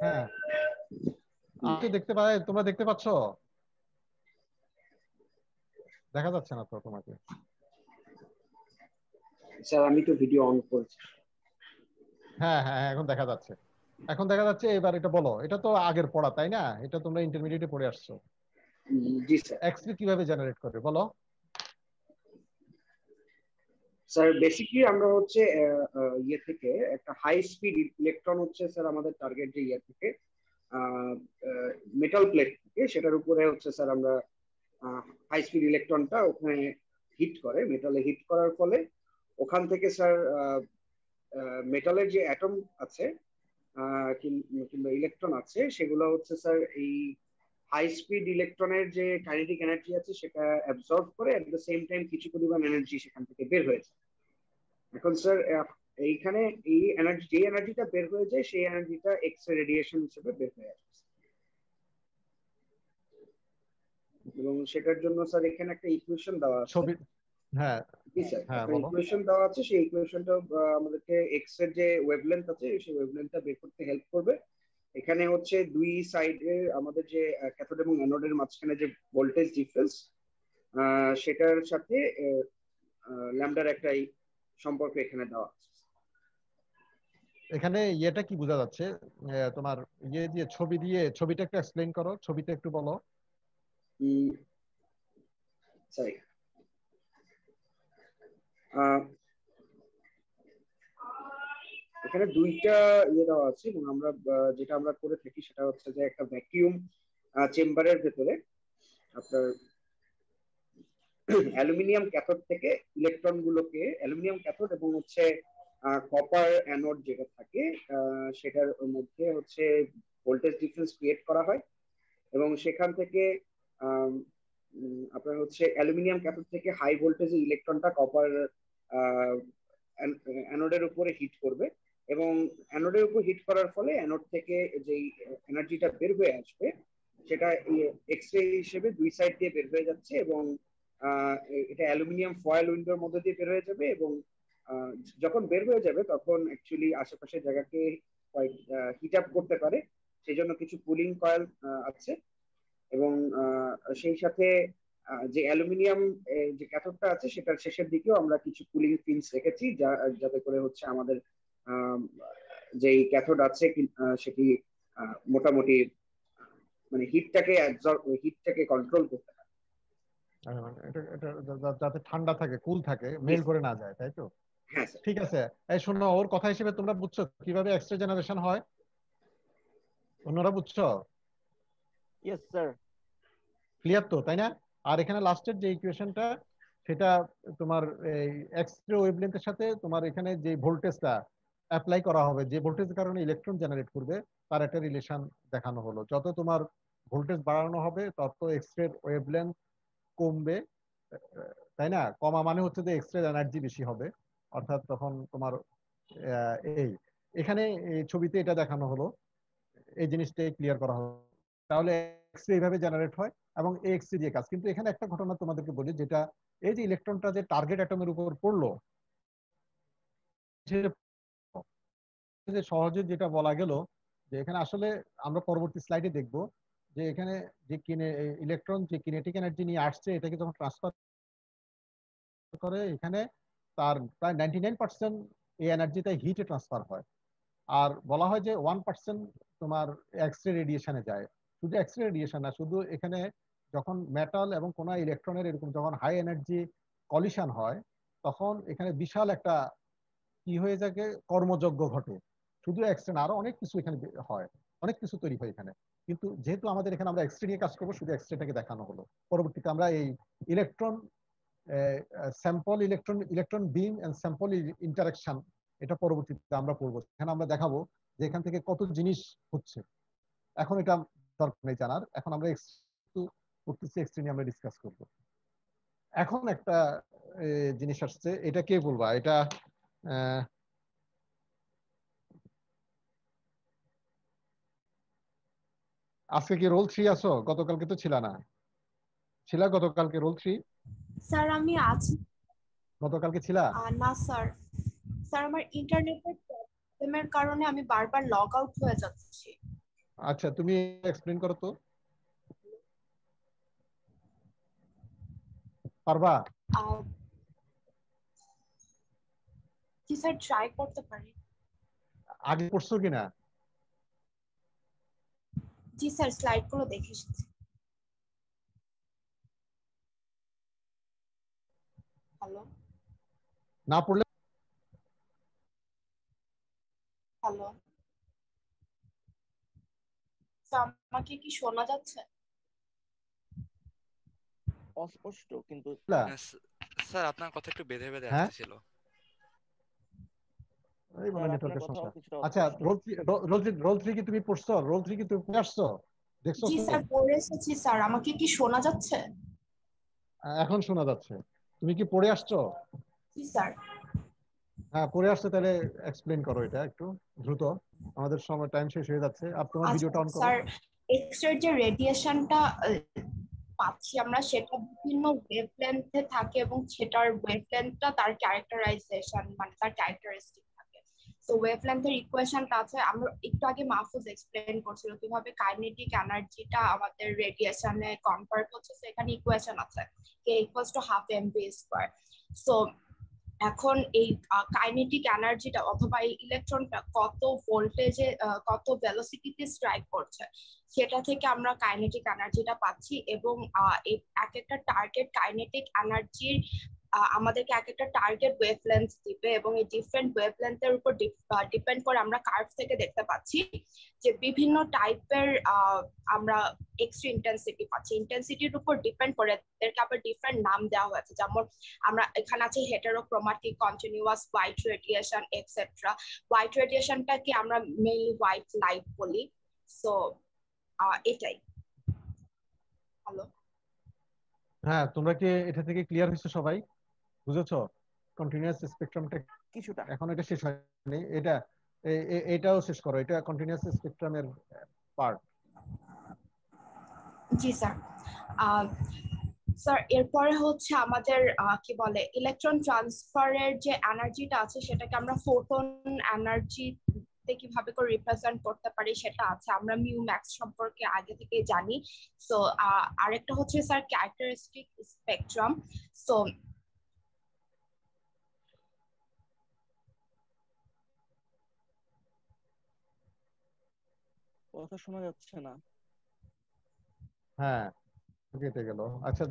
Speaker 1: হ্যাঁ, আমি দেখতে পাই, তোমরা দেখতে পাচ্ছ? দেখা যাচ্ছে না তো তোমাকে।
Speaker 6: স্যার আমি তো ভিডিও অন করেছি।
Speaker 1: হ্যাঁ হ্যাঁ, এখন দেখা যাচ্ছে, এখন দেখা যাচ্ছে। এবার এটা বলো, এটা তো আগের পড়া তাই না? এটা তোমরা ইন্টারমিডিয়েটে পড়ে আসছো।
Speaker 6: জি স্যার।
Speaker 1: এক্সরে কিভাবে জেনারেট করে বলো।
Speaker 6: স্যার বেসিক্যালি আমরা হচ্ছে ইয়ে থেকে একটা হাই স্পিড ইলেকট্রন হচ্ছে স্যার আমাদের টার্গেট যে ইয়ে থেকে মেটাল প্লেট থেকে, সেটার উপরে হচ্ছে স্যার আমরা হাই স্পিড ইলেকট্রনটা ওখানে হিট করে, মেটালে হিট করার ফলে ওখান থেকে স্যার মেটালের যে অ্যাটম আছে কিংবা ইলেকট্রন আছে সেগুলো হচ্ছে স্যার এই হাই স্পিড ইলেকট্রনের যে কাইনেটিক এনার্জি আছে সেটা অ্যাবজর্ব করে, এট দ্য সেম টাইম কিছু পরিমাণ এনার্জি সেখান থেকে বের হয়েছে। এখন স্যার এইখানে এই এনার্জি, যে এনার্জিটা বের হয়ে যায় সেই এনার্জিটা এক্স রে রেডিয়েশন হিসেবে বের হয়ে আসে। এবং সেটার জন্য স্যার এখানে একটা ইকুয়েশন দেওয়া আছে।
Speaker 1: ছবি, হ্যাঁ
Speaker 6: জি স্যার,
Speaker 1: হ্যাঁ
Speaker 6: একটা
Speaker 1: বলো।
Speaker 6: ইকুয়েশন দেওয়া আছে, সেই ইকুয়েশনটা আমাদেরকে এক্স এর যে ওয়েভলেন্থ আছে সেই ওয়েভলেন্থটা বের করতে হেল্প করবে। এখানে হচ্ছে দুই সাইডে আমাদের যে ক্যাথোড এবং অ্যানোডের মাঝখানে যে ভোল্টেজ ডিফারেন্স, সেটার সাথে ল্যামডার একটা সম্পর্ক এখানে দেওয়া আছে।
Speaker 1: এখানে ইয়েটা কি বোঝা যাচ্ছে? তোমার ইয়ে দিয়ে, ছবি দিয়ে, ছবিটা একটু এক্সপ্লেইন করো, ছবিটা একটু বলো।
Speaker 6: সরি, এখানে দুইটা ইয়ে দেওয়া আছে এবং আমরা যেটা আমরা করে থাকি সেটা হচ্ছে যে একটা ভ্যাকিউম চেম্বারের ভেতরে আপনার অ্যালুমিনিয়াম ক্যাথোড থেকে ইলেকট্রন গুলোকে, অ্যালুমিনিয়াম ক্যাথোড এবং হচ্ছে কপার অ্যানোড যেটা থাকে সেটার মধ্যে হচ্ছে ভোল্টেজ ডিফারেন্স ক্রিয়েট করা হয় এবং সেখান থেকে আপনার হচ্ছে অ্যালুমিনিয়াম ক্যাথোড থেকে হাই ভোল্টেজের ইলেকট্রনটা কপার অ্যানোডের উপরে হিট করবে এবং অ্যানোডের উপর হিট করার ফলে অ্যানোড থেকে যেই এনার্জিটা বের হয়ে আসবে সেটা এক্স রে হিসেবে দুই সাইড দিয়ে বের হয়ে যাচ্ছে এবং এটা অ্যালুমিনিয়াম ফয়েল উইন্ডোর মধ্যে দিয়ে বের হয়ে যাবে এবং যখন বের হয়ে যাবে তখন অ্যাকচুয়ালি আশেপাশের জায়গাকে হিট আপ করতে পারে, সেই জন্য কিছু কুলিং কয়েল আছে এবং সেই সাথে যে অ্যালুমিনিয়াম যে ক্যাথোডটা আছে সেটার শেষের দিকেও আমরা কিছু কুলিং পিনস রেখেছি যাতে করে হচ্ছে আমাদের যেই ক্যাথোড আছে সেটি মোটামুটি মানে হিটটাকে কন্ট্রোল করতে পারে,
Speaker 1: যাতে ঠান্ডা থাকে, কুল থাকে, মেল করে না যায়, তাই তো?
Speaker 6: হ্যাঁ স্যার।
Speaker 1: ঠিক আছে, এই শোনো, ওর কথা হিসেবে তোমরা বুঝছো কিভাবে এক্সরে জেনারেশন হয়? অন্যরা বুঝছো?
Speaker 4: Yes sir.
Speaker 1: ক্লিয়ার তো, তাই না? আর এখানে লাস্টের যে ইকুয়েশনটা, সেটা তোমার এই এক্সরে ওয়েভলেন্থের সাথে তোমার এখানে যে ভোল্টেজটা অ্যাপ্লাই করা হবে, যে ভোল্টেজের কারণে ইলেকট্রন জেনারেট করবে, তার একটা রিলেশন দেখানো হলো। যত তোমার ভোল্টেজ বাড়ানো হবে তত এক্সরে ওয়েভলেন্থ কমবে, তাই না? কমা মানে হচ্ছে যে এক্সরে এনার্জি বেশি হবে, অর্থাৎ তখন তোমার এই এখানে এই ছবিতে এটা দেখানো হলো, এই জিনিসটাই ক্লিয়ার করা হলো। তাহলে এক্সরে এইভাবে জেনারেট হয় এবং এই এক্সরে দিয়ে কাজ। কিন্তু এখানে একটা ঘটনা তোমাদেরকে বলি, যেটা এই যে ইলেকট্রনটা যে টার্গেট অ্যাটমের উপর পড়লো, যে সহজে যেটা বলা গেল যে এখানে আসলে আমরা পরবর্তী স্লাইডে দেখব যে এখানে যে ইলেকট্রন যে কিনেটিক এনার্জি নিয়ে আসছে এটাকে যখন ট্রান্সফার করে, এখানে তার প্রায় 99% এই এনার্জিটা হিটে ট্রান্সফার হয়। আর বলা হয় যে 1% তোমার এক্সরে রেডিয়েশনে যায়। শুধু এক্সরে রেডিয়েশন না, শুধু এখানে যখন মেটাল এবং কোন ইলেকট্রনের এরকম যখন হাই এনার্জি কলিশন হয়, তখন এখানে বিশাল একটা কি হয়ে যায়, কর্মযজ্ঞ ঘটে। শুধু এক্সরে না, আরো অনেক কিছু এখানে হয়, অনেক কিছু তৈরি হয় এখানে। কিন্তু যেহেতু আমাদের এখানে আমরা এক্সরে নিয়ে কাজ করবো, শুধু এক্সরেটাকে দেখানো হলো। পরবর্তীতে আমরা এই electron sample electron beam and sample interaction, এটা পরবর্তীতে আমরা পড়বো। এখানে আমরা দেখাবো যে এখান থেকে কত জিনিস হচ্ছে। এখন এটা দরকার নেই জানার, এখন আমরা করতেছি এক্সরে নিয়ে আমরা ডিসকাস করব। এখন একটা জিনিস আসছে, এটা কে বলবা? এটা আজকে কি রোল 3 আছো? গতকালকে তো ছিল না। ছিলা গতকালকে রোল 3?
Speaker 7: স্যার আমি আছি।
Speaker 1: গতকালকে ছিলা?
Speaker 7: না স্যার, স্যার আমার ইন্টারনেটের প্রবলেমের কারণে আমি বারবার লগ আউট হয়ে যাচ্ছি।
Speaker 1: আচ্ছা, তুমি এক্সপ্লেইন করো তো, পারবা?
Speaker 7: জি স্যার, ট্রাই করতে পারি।
Speaker 1: আগে পড়ছো কিনা?
Speaker 7: জি স্যার, স্লাইড গুলো দেখে এসেছি। হ্যালো
Speaker 1: না পড়লে?
Speaker 7: হ্যালো স্যার, আমাকে কি শোনা যাচ্ছে?
Speaker 4: অস্পষ্ট কিন্তু।
Speaker 2: স্যার আপনার কথা একটু বেঁধে বেঁধে
Speaker 1: হ্যাঁ,
Speaker 2: আসতেছিল।
Speaker 1: এই মনে
Speaker 4: স্যার আপনার
Speaker 1: নেটওয়ার্কের
Speaker 4: কথাও
Speaker 1: সমস্যা।
Speaker 4: কিছুটা
Speaker 1: আচ্ছা,
Speaker 4: অস্পষ্ট।
Speaker 1: রোল 3 কি তুমি পড়ছো? রোল 3 কি তুমি পড়ে আসছো? দেখছো?
Speaker 7: জি স্যার, পড়ে এসেছি স্যার। আমাকে কি শোনা যাচ্ছে?
Speaker 1: এখন শোনা যাচ্ছে। তুমি কি পড়ে আসছো?
Speaker 7: জি স্যার।
Speaker 1: হ্যাঁ, পড়ে আসছো, তাহলে এক্সপ্লেইন করো এটা একটু দ্রুত, আমাদের সময় টাইম শেষ হয়ে যাচ্ছে। আর তোমার
Speaker 7: আচ্ছা
Speaker 1: ভিডিওটা অন করো।
Speaker 7: স্যার, এক্সরের যে রেডিয়েশনটা পাচ্ছি আমরা, সেটা বিভিন্ন ওয়েভলেন্থে থাকে এবং সেটার ওয়েভলেন্থটা তার ক্যারেক্টারাইজেশন, মানে তার ক্যারেক্টারিস্টিক থাকে। তো ওয়েভলেন্থের ইকুয়েশনটা আছে, আমরা একটু আগে মাহফুজ এক্সপ্লেন করছিল কিভাবে কাইনেটিক এনার্জিটা আমাদের রেডিয়েশনে কনভার্ট হচ্ছে। সেখানে ইকুয়েশন আছে k = ½ mv²। সো এখন এই কাইনেটিক এনার্জিটা অথবা এই ইলেকট্রনটা কত ভোল্টেজে কত ভেলোসিটিতে স্ট্রাইক করছে, সেটা থেকে আমরা কাইনেটিক এনার্জিটা পাচ্ছি। এবং এক একটা টার্গেট কাইনেটিক এনার্জির আমাদেরকে এক একটা টার্গেট ওয়েভলেন্থ দিবে, এবং এই ডিফারেন্ট ওয়েভলেন্থের উপর ডিপেন্ড করে আমরা কার্ভ থেকে দেখতে পাচ্ছি যে বিভিন্ন টাইপের আমরা এক্সরে ইন্টেন্সিটি পাচ্ছি। ইন্টেন্সিটির উপর ডিপেন্ড করে এদেরকে আবার ডিফারেন্ট নাম দেওয়া হয়েছে। যেমন আমরা এখানে আছে heterochromatic, continuous, white radiation etcetera. White রেডিয়েশনটাকে আমরা মেইনলি হোয়াইট লাইট বলি। সো এটাই। হ্যালো,
Speaker 1: হ্যাঁ, তোমরা কি এটা থেকে ক্লিয়ার হয়েছে সবাই? বুঝেছো কন্টিনিউয়াস স্পেকট্রামটা?
Speaker 4: কিছুটা।
Speaker 1: এখন এটা শেষ হয়নি, এটা এটাও শেষ করো, এটা কন্টিনিউয়াস স্পেকট্রামের পার্ট।
Speaker 7: জি স্যার। স্যার এরপরে হচ্ছে আমাদের কি বলে, ইলেকট্রন ট্রান্সফারের যে এনার্জিটা আছে সেটাকে আমরা ফোটন এনার্জি কিভাবে করে রিপ্রেজেন্ট করতে পারি সেটা আছে। আমরা মিউ ম্যাক্স সম্পর্কে আগে থেকে জানি। সো আরেকটা হচ্ছে স্যার ক্যারেক্টারিস্টিক স্পেকট্রাম। সো
Speaker 4: কথা শোনা যাচ্ছে না।
Speaker 1: হ্যাঁ, কেটে গেল। আচ্ছা,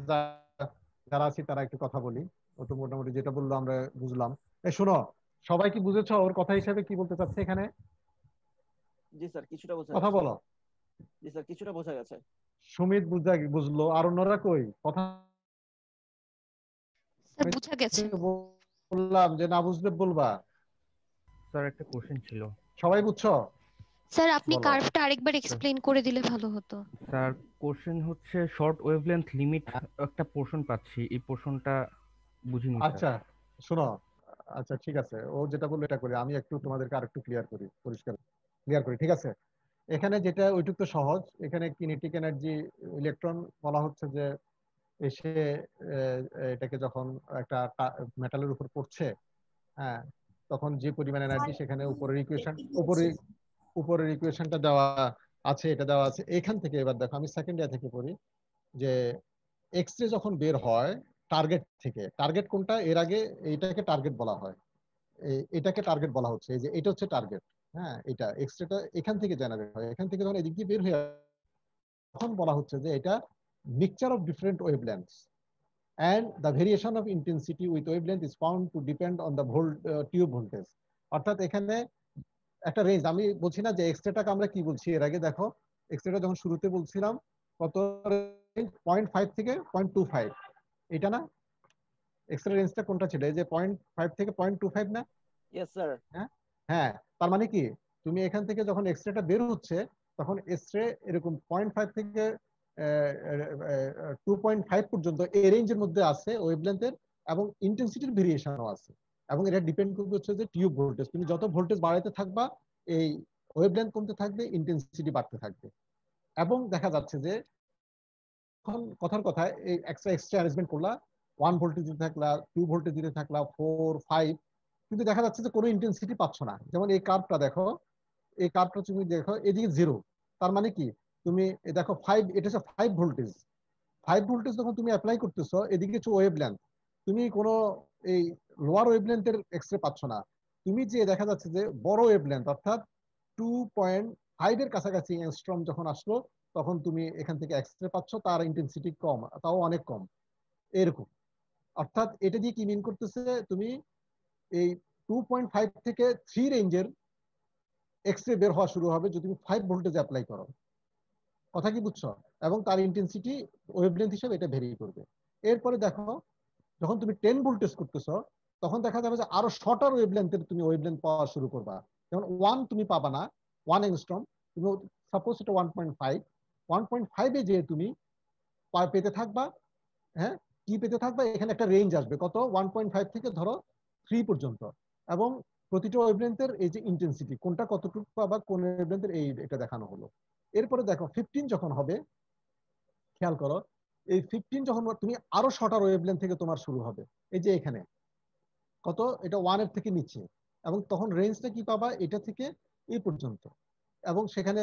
Speaker 1: যারা আছি তারা একটু কথা বলি। ও তো মোটামুটি যেটা বললো আমরা বুঝলাম। এই শোনো, সবাই কি বুঝেছো ওর কথা হিসেবে কি বলতে চাচ্ছে এখানে?
Speaker 4: জি স্যার, কিছুটা বোঝা
Speaker 1: কথা
Speaker 4: গেছে।
Speaker 1: বলো।
Speaker 4: জি স্যার, কিছুটা বোঝা গেছে।
Speaker 1: সুমিত বুঝলো, আর অন্যরা কই? কথা
Speaker 8: স্যার বুঝা গেছে।
Speaker 1: বললাম যে না বুঝলে বলবা।
Speaker 9: স্যার একটা কোশ্চেন ছিল।
Speaker 1: সবাই বুঝছো?
Speaker 8: স্যার আপনি
Speaker 1: বলো।
Speaker 8: কার্ভটা আরেকবার এক্সপ্লেইন করে দিলে ভালো হতো।
Speaker 9: স্যার কোশ্চেন হচ্ছে শর্ট ওয়েভলেন্থ লিমিট একটা পোর্শন পাচ্ছি, এই পোর্শনটা বুঝিনি স্যার।
Speaker 1: আচ্ছা শোনো, আচ্ছা ঠিক আছে, ও যেটা বললো এটা করি, আমি একটু তোমাদেরকে আরেকটু ক্লিয়ার করি, ঠিক আছে? এখানে যেটা ওইটুকু তো সহজ, এখানে কিনেটিক এনার্জি ইলেকট্রন বলা হচ্ছে যে এসে এটাকে যখন একটা মেটালের উপর পড়ছে, হ্যাঁ, তখন যে পরিমাণ এনার্জি সেখানে উপরের ইকুয়েশনটা দেওয়া আছে, এটা দেওয়া আছে এখান থেকে। এবার দেখো আমি সেকেন্ড ইয়ার থেকে পড়ি যে এক্স রে যখন বের হয় টার্গেট থেকে, টার্গেট কোনটা, এর আগে এইটাকে টার্গেট বলা হয়, এটাকে টার্গেট বলা হচ্ছে, এই যে এটা হচ্ছে টার্গেট, হ্যাঁ, এটা এক্স রেটা এখান থেকে জেনারেট হয়, এখান থেকে যখন এদিক দিয়ে বের হয়ে তখন বলা হচ্ছে যে এটা mixture of different wavelengths and the variation of intensity with wavelength is found to depend on the tube voltage। অর্থাৎ এখানে একটা রেঞ্জ, আমি বলছি না যে এক্সরেটাকে আমরা কি বলছি, এর আগে দেখো এক্সরেটা যখন শুরুতে বলছিলাম কত রেঞ্জ, 0.5 থেকে 0.25, এটা না এক্সরে রেঞ্জটা কোনটা ছিল, এই যে 0.5 থেকে 0.25 না?
Speaker 4: Yes sir.
Speaker 1: হ্যাঁ হ্যাঁ, তার মানে কি তুমি এখান থেকে যখন এক্সরেটা বের হচ্ছে তখন এক্সরে এরকম 0.5 থেকে 2.5 পর্যন্ত এই রেঞ্জের মধ্যে আছে ওয়েভলেন্থের, এবং ইন্টেন্সিটির ভেরিয়েশনও আছে, এবং এটা ডিপেন্ড করবে হচ্ছে যে টিউব ভোল্টেজ, তুমি যত ভোল্টেজ বাড়াইতে থাকবা এই ওয়েভলেন্থ কমতে থাকবে, ইন্টেন্সিটি বাড়তে থাকবে। এবং দেখা যাচ্ছে যে এখন কথার কথা এই এক্সট্রা অ্যারেঞ্জমেন্ট করলা, 1 ভোল্টেজ দিতে থাকলা, 2 ভোল্টেজ দিতে থাকলা, 4, 5, কিন্তু দেখা যাচ্ছে যে কোনো ইন্টেন্সিটি পাচ্ছ না। যেমন এই কার্ভটা দেখো, এই কার্ভটা তুমি দেখো এদিকে 0, তার মানে কি তুমি দেখো 5, এটা হচ্ছে 5 ভোল্টেজ, 5 ভোল্টেজ যখন তুমি অ্যাপ্লাই করতেছো এদিকে হচ্ছে ওয়েভলেন্থ, তুমি কোনো এই লোয়ার ওয়েভলেন্থের এক্সরে পাচ্ছ না, তুমি যে দেখা যাচ্ছে যে বড় ওয়েভলেন্থ অর্থাৎ 2.5 এর কাছাকাছি অ্যাংস্ট্রম যখন আসলো তখন তুমি এখান থেকে এক্সরে পাচ্ছ, তার ইন্টেন্সিটি কম, তাও অনেক কম এরকম। অর্থাৎ এটা দিয়ে কি মিন করতেছে, তুমি এই 2.5 থেকে 3 রেঞ্জের এক্সরে বের হওয়া শুরু হবে যদি তুমি 5 ভোল্টেজ অ্যাপ্লাই করো, কথা কি বুঝছো? এবং তার ইন্টেন্সিটি ওয়েভলেন্থ হিসেবে এটা ভেরি করবে। এরপরে দেখো যখন তুমি 10 ভোল্টেজ করতেছো তখন দেখা যাবে যে আরো শর্টার ওয়েভলেন্থের তুমি ওয়েভলেন্থ পাওয়া শুরু করবা, যেমন 1 তুমি পাবা না, 1 অ্যাংস্ট্রম, তুমি সাপোজ এটা 1.5 এ যে তুমি পেতে থাকবা, হ্যাঁ, কি পেতে থাকবা, এখানে একটা রেঞ্জ আসবে কত, 1.5 থেকে ধরো 3 পর্যন্ত, এবং প্রতিটা ওয়েভলেন্থের এই যে ইন্টেন্সিটি কোনটা কতটুকু পাবা, কোন ওয়েভলেন্থের এই এটা দেখানো হলো। এরপরে দেখো 15 যখন হবে, খেয়াল করো এই 15 যখন তুমি আরো শর্টার ওয়েভলেন্থ থেকে তোমার শুরু হবে, এই যে এখানে কত, এটা 1 এর থেকে নিচে, এবং তখন রেঞ্জটা কি পাবা, এটা থেকে এই পর্যন্ত, এবং সেখানে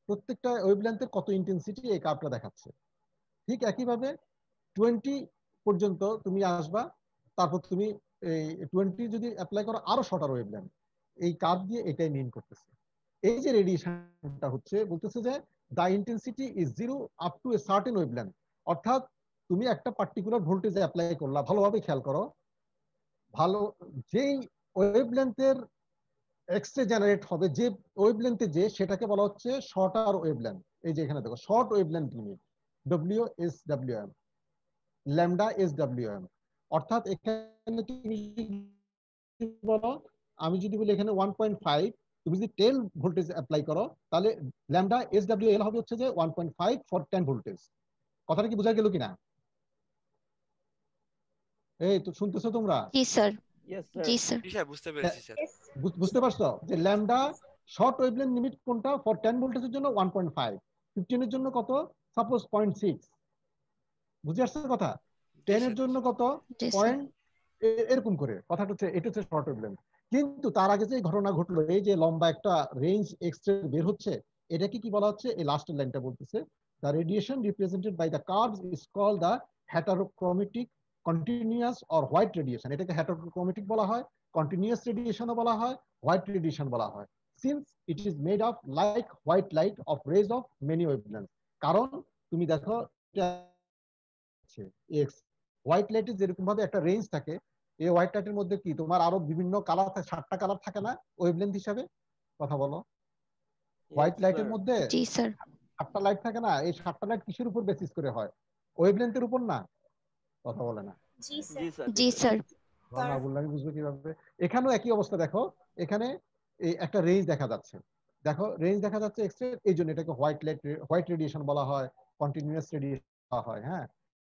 Speaker 1: প্রত্যেকটা ওয়েভলেন্থের কত ইন্টেন্সিটি এই কার্ভটা দেখাচ্ছে। ঠিক একইভাবে 20 পর্যন্ত তুমি আসবা, তারপর তুমি এই 20 যদি অ্যাপ্লাই করো আরো শর্টার ওয়েভলেন্থ, এই কার্ভ দিয়ে এটাই মিন করতেছে। এই যে রেডিয়েশনটা হচ্ছে বলতেছে যে the intensity is 0 up to a certain wavelength, অর্থাৎ তুমি একটা পার্টিকুলার ভোল্টেজ অ্যাপ্লাই করলা, ভালোভাবে খেয়াল করো, ভালো যেই ওয়েভলেন্থের এক্সরে জেনারেট হবে, যে ওয়েভলেন্থে যে সেটাকে বলা হচ্ছে শর্টার ওয়েভলেন্থ। এই যে এখানে দেখো short wavelength limit WSWM, lambda SWM, অর্থাৎ এখানে তুমি বলো, আমি যদি বলি এখানে 1.5, তুমি যদি 10 ভোল্টেজ অ্যাপ্লাই করো তাহলে ল্যামডা SWL হবে হচ্ছে যে 1.5 ফর 10 ভোল্টেজ। কথাটা কি বোঝা গেল কিনা? এই তো শুনতেছো তোমরা?
Speaker 8: জি স্যার।
Speaker 4: Yes sir.
Speaker 8: জি স্যার।
Speaker 2: জি স্যার, বুঝতে পেরেছি স্যার।
Speaker 1: বুঝতে পারছো যে ল্যামডা শর্ট ওয়েভলেন্থ লিমিট কোনটা, ফর 10 ভোল্টেজের জন্য 1.5, 15 এর জন্য কত, সাপোজ 0.6, বুঝে আসছে কথা, 10 এর জন্য কত, পয়েন্ট, এরকম করে কথাটা হচ্ছে, এটা হচ্ছে শর্ট ওয়েভলেন্থ। কিন্তু তার আগে যে ঘটনা ঘটলো, এই যে লম্বা একটা রেঞ্জ এক্সরে বের হচ্ছে, এটাকে কি বলা হচ্ছে, এই লাস্টের লাইনটা বলতেছে, the radiation represented by the curves is called the heterochromatic continuous or white radiation. এটাকে হেটারোক্রোমেটিক বলা হয়, কন্টিনিউয়াস রেডিয়েশনও বলা হয়, হোয়াইট রেডিয়েশন বলা হয়, since it is made of like white light of rays of many wavelength. কারণ তুমি দেখো হোয়াইট লাইটের যেরকম ভাবে একটা রেঞ্জ থাকে, এই হোয়াইট লাইটের মধ্যে কি তোমার আরো বিভিন্ন কালার থাকে, 7টা কালার থাকে না ওয়েভলেন্থ হিসাবে, কথা বলো, হোয়াইট লাইটের মধ্যে 7টা লাইট থাকে না, এই 7টা লাইট কিসের উপর বেসিস করে হয়, ওয়েভলেন্থের উপর না, কথা বলে না।
Speaker 7: জি স্যার।
Speaker 8: জি স্যার।
Speaker 1: না বললে আমি বুঝবো কিভাবে? এখানেও একই অবস্থা, দেখো এখানে এই একটা রেঞ্জ দেখা যাচ্ছে, দেখো রেঞ্জ দেখা যাচ্ছে এক্স রে, এই জন্য এটাকে হোয়াইট রেডিয়েশন বলা হয়, কন্টিনিউয়াস রেডিয়েশন বলা হয়। হ্যাঁ,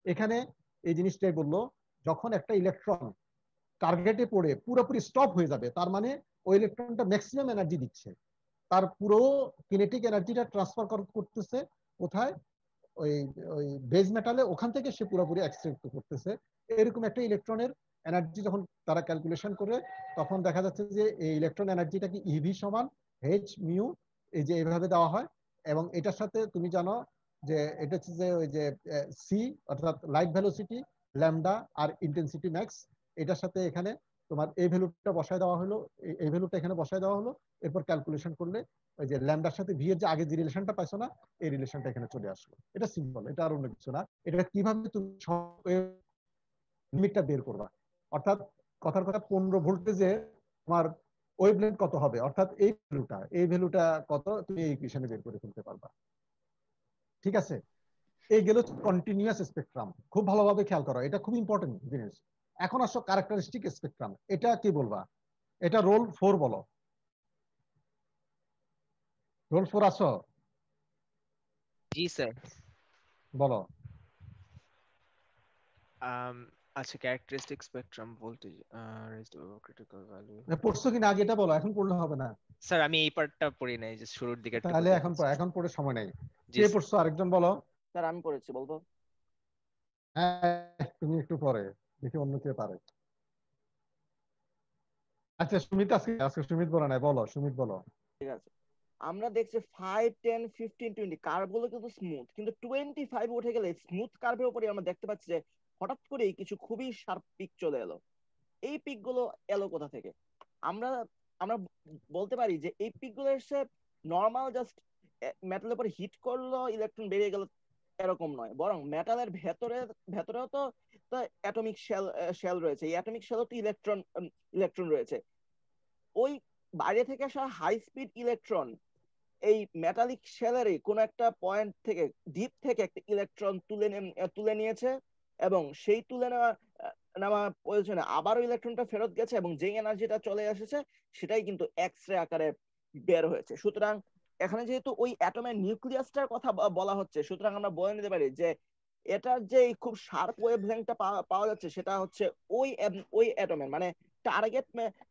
Speaker 1: এখানে এই জিনিসটাই বললো, যখন একটা ইলেকট্রন টার্গেটে পড়ে পুরোপুরি স্টপ হয়ে যাবে, তার মানে ওই ইলেকট্রনটা ম্যাক্সিমাম এনার্জি দিচ্ছে, তার পুরো কিনেটিক এনার্জিটা ট্রান্সফার করতেছে কোথায়, ওই ওই বেজ মেটালে, ওখান থেকে সে পুরোপুরি এক্সট্রাক্ট করতেছে। এরকম একটা ইলেকট্রনের এনার্জি যখন তারা ক্যালকুলেশন করে, তখন দেখা যাচ্ছে যে এই ইলেকট্রন এনার্জিটা কি ইভি সমান এইচ মিউ, এই যে এইভাবে দেওয়া হয়। এবং এটার সাথে তুমি জানো যে এটা হচ্ছে যে ওই যে সি, অর্থাৎ লাইট ভেলোসিটি, ল্যামডা আর ইন্টেন্সিটি ম্যাক্স, এটার সাথে এখানে তোমার এই ভ্যালুটা বসায় দেওয়া হলো, এই ভ্যালুটা এখানে বসায় দেওয়া হলো। এরপর ক্যালকুলেশন করলে ওই যে ল্যামডার সাথে ভি এর যে আগে যে রিলেশনটা পাইছো না, এই রিলেশনটা এখানে চলে আসলো। এটা সিম্পল, এটা আর অন্য কিছু না। এটা কিভাবে তুমি লিমিটটা বের করবা, অর্থাৎ কথার কথা 15 ভোল্টেজে তোমার ওয়েভলেন্থ কত হবে, অর্থাৎ এই ভ্যালুটা কত তুমি এই ইকুয়েশনে বের করে ফেলতে পারবা। ঠিক আছে, এই গেল কন্টিনিউয়াস স্পেকট্রাম। খুব ভালোভাবে খেয়াল করো, এটা খুব ইম্পর্টেন্ট জিনিস। এখন আসো ক্যারেক্টারিস্টিক স্পেকট্রাম, এটা কি বলবা? এটা রোল 4 বলো, রোল 4 আসো,
Speaker 10: জি স্যার।
Speaker 1: বলো।
Speaker 10: আচ্ছা, characteristic spectrum voltage critical value.
Speaker 1: পড়ছো কিনা আগে এটা বলো, এখন পড়লে হবে না।
Speaker 10: স্যার আমি এই পার্টটা পড়ি নাই, যে শুরুর দিকে একটু
Speaker 1: তাহলে এখন পড়ে সময় নেই।
Speaker 10: জি
Speaker 1: কে পড়ছো আরেকজন বলো।
Speaker 4: স্যার আমি পড়েছি, বলবো?
Speaker 1: হ্যাঁ, তুমি একটু পরে, দেখি অন্য কে পারে। আচ্ছা সুমিত, আজকে সুমিত বলো না, বলো সুমিত বলো।
Speaker 4: ঠিক আছে, আমরা দেখছি 5, 10, 15, 20 কার্ভ গুলো কিন্তু স্মুথ, কিন্তু 25 উঠে গেলে স্মুথ কার্ভের উপরে আমরা দেখতে পাচ্ছি যে হঠাৎ করেই কিছু খুবই শার্প পিক চলে এলো। এই পিক গুলো এলো কোথা থেকে? আমরা আমরা বলতে পারি যে এই পিক গুলো এসে নর্মাল জাস্ট মেটালের উপর হিট করলো, ইলেকট্রন বেরিয়ে গেল, এরকম নয়, বরং মেটালের ভেতরেও তো অ্যাটমিক শেল রয়েছে। এই অ্যাটমিক শেলও তো ইলেকট্রন রয়েছে। ওই বাইরে থেকে আসা হাই স্পিড ইলেকট্রন এই মেটালিক শেলেরই কোন একটা পয়েন্ট থেকে, ডিপ থেকে একটা ইলেকট্রন তুলে নিয়েছে, এবং সেই তুলে নেওয়া প্রয়োজনে আবারও ইলেকট্রনটা ফেরত গেছে, এবং যে এনার্জিটা চলে এসেছে সেটাই কিন্তু এক্স রে আকারে বের হয়েছে। সুতরাং এখানে যেহেতু ওই অ্যাটমের নিউক্লিয়াসটার কথা বলা হচ্ছে, সুতরাং আমরা বলে নিতে পারি যে এটার যে খুব শার্প ওয়েভলেংথটা পাওয়া যাচ্ছে, সেটা হচ্ছে ওই অ্যাটমের, মানে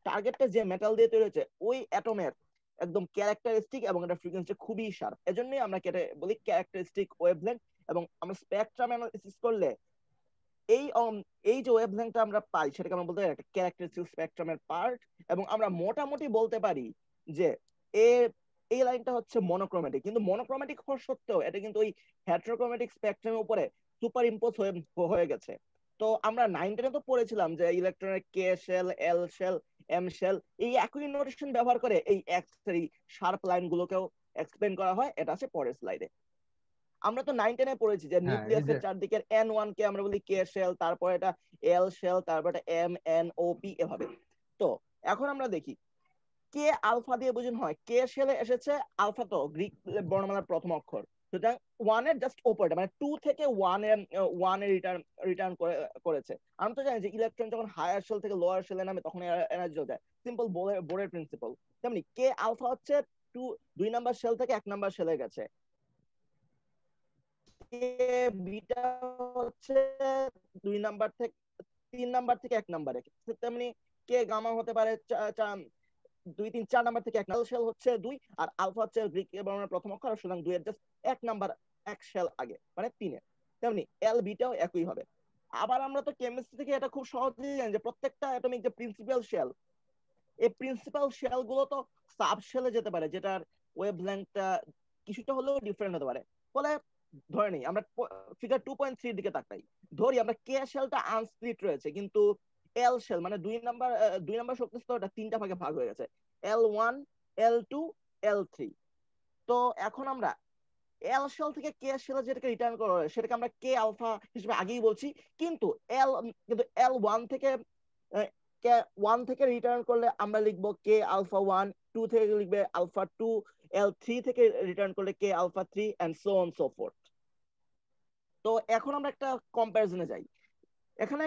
Speaker 4: টার্গেটটা যে মেটাল দিয়ে তৈরি হয়েছে ওই অ্যাটমের একদম ক্যারেক্টারিস্টিক, এবং এটা ফ্রিকোয়েন্সি খুবই শার্প। এজন্যই আমরা কেটে বলি ক্যারেক্টারিস্টিক ওয়েভলেংথ। এবং আমরা স্পেকট্রাম অ্যানালিসিস করলে এই এই যে ওয়েভলেংথটা আমরা পাই, সেটাকে আমরা বলতে পারি একটা ক্যারেক্টারিস্টিক স্পেকট্রামের পার্ট। এবং আমরা মোটামুটি বলতে পারি যে এই লাইনটা হচ্ছে মনোক্রোমেটিক, কিন্তু মনোক্রোমেটিক হওয়া সত্ত্বেও এটা কিন্তু ওই হেটারোক্রোমেটিক স্পেকট্রামের উপরে সুপার ইম্পোজ হয়ে গেছে। তো আমরা 9-10 তো পড়েছিলাম যে ইলেকট্রনের কে শেল, এল শেল, এম শেল, এই একই নোটেশন ব্যবহার করে এই এক্স এই শার্প লাইন গুলোকেও এক্সপ্লেন করা হয়। এটা আছে পরের স্লাইডে। আমরা তো 9-10 পড়েছি যে
Speaker 1: হ্যাঁ, এই
Speaker 4: নিউক্লিয়াসের
Speaker 1: যে
Speaker 4: চারদিকের N1 কে আমরা বলি কে শেল, তারপর এটা এল শেল, তারপর এটা এম এন ও পি, এভাবে। তো এখন আমরা দেখি কে আলফা দিয়ে বোঝানো হয়, কে শেলে এসেছে, আলফা তো গ্রিক বর্ণমালার প্রথম অক্ষর, সুতরাং 1 এর জাস্ট উপরটা, মানে 2 থেকে 1 এ রিটার্ন করেছে। আমরা তো জানি যে ইলেকট্রন যখন হায়ার শেল থেকে লোয়ার শেলে নামে তখন এনার্জি যায়, সিম্পল বোরের প্রিন্সিপাল। তেমনি কে আলফা হচ্ছে 2 নাম্বার শেল থেকে 1 নাম্বার শেলে গেছে, কে বিটা হচ্ছে 2 নাম্বার থেকে 3 নাম্বার থেকে 1 নাম্বারে। তেমনি কে গামা হতে পারে 2, 3, 4 নাম্বার থেকে 1 নাম্বার। শেল হচ্ছে 2, আর আলফা হচ্ছে গ্রিক বর্ণমালার প্রথম অক্ষর, সুতরাং 2 এর জাস্ট 1 নাম্বার 1 শেল আগে, মানে 3 এর। তেমনি এল বিটাও একই হবে। আবার আমরা তো কেমিস্ট্রি থেকে এটা খুব সহজেই জানি যে প্রত্যেকটা অ্যাটমিক যে প্রিন্সিপাল শেল, এই প্রিন্সিপাল শেল গুলো তো সাব শেলে যেতে পারে, যেটার ওয়েভলেংথটা কিছুটা হলেও ডিফারেন্ট হতে পারে। ফলে ধরে নেই আমরা ফিগার 2.3 দিকে তাকাই, ধরি আমরা কে শেলটা আনস্প্লিট রয়েছে, কিন্তু এল শেল মানে 2 নাম্বার শক্তি স্তরটা 3টা ভাগে ভাগ হয়ে গেছে, L1, L2, L3। তো এখন আমরা এল শেল থেকে কে শেল যেটাকে রিটার্ন করা হয় সেটাকে আমরা কে আলফা হিসেবে আগেই বলছি, কিন্তু L1 থেকে কে 1 থেকে রিটার্ন করলে আমরা লিখবো কে আলফা 1, 2 থেকে লিখবে আলফা 2, L3 থেকে রিটার্ন করলে K alpha 3, and so on so forth. তো এখন আমরা একটা কম্পারিজনে যাই। এখানে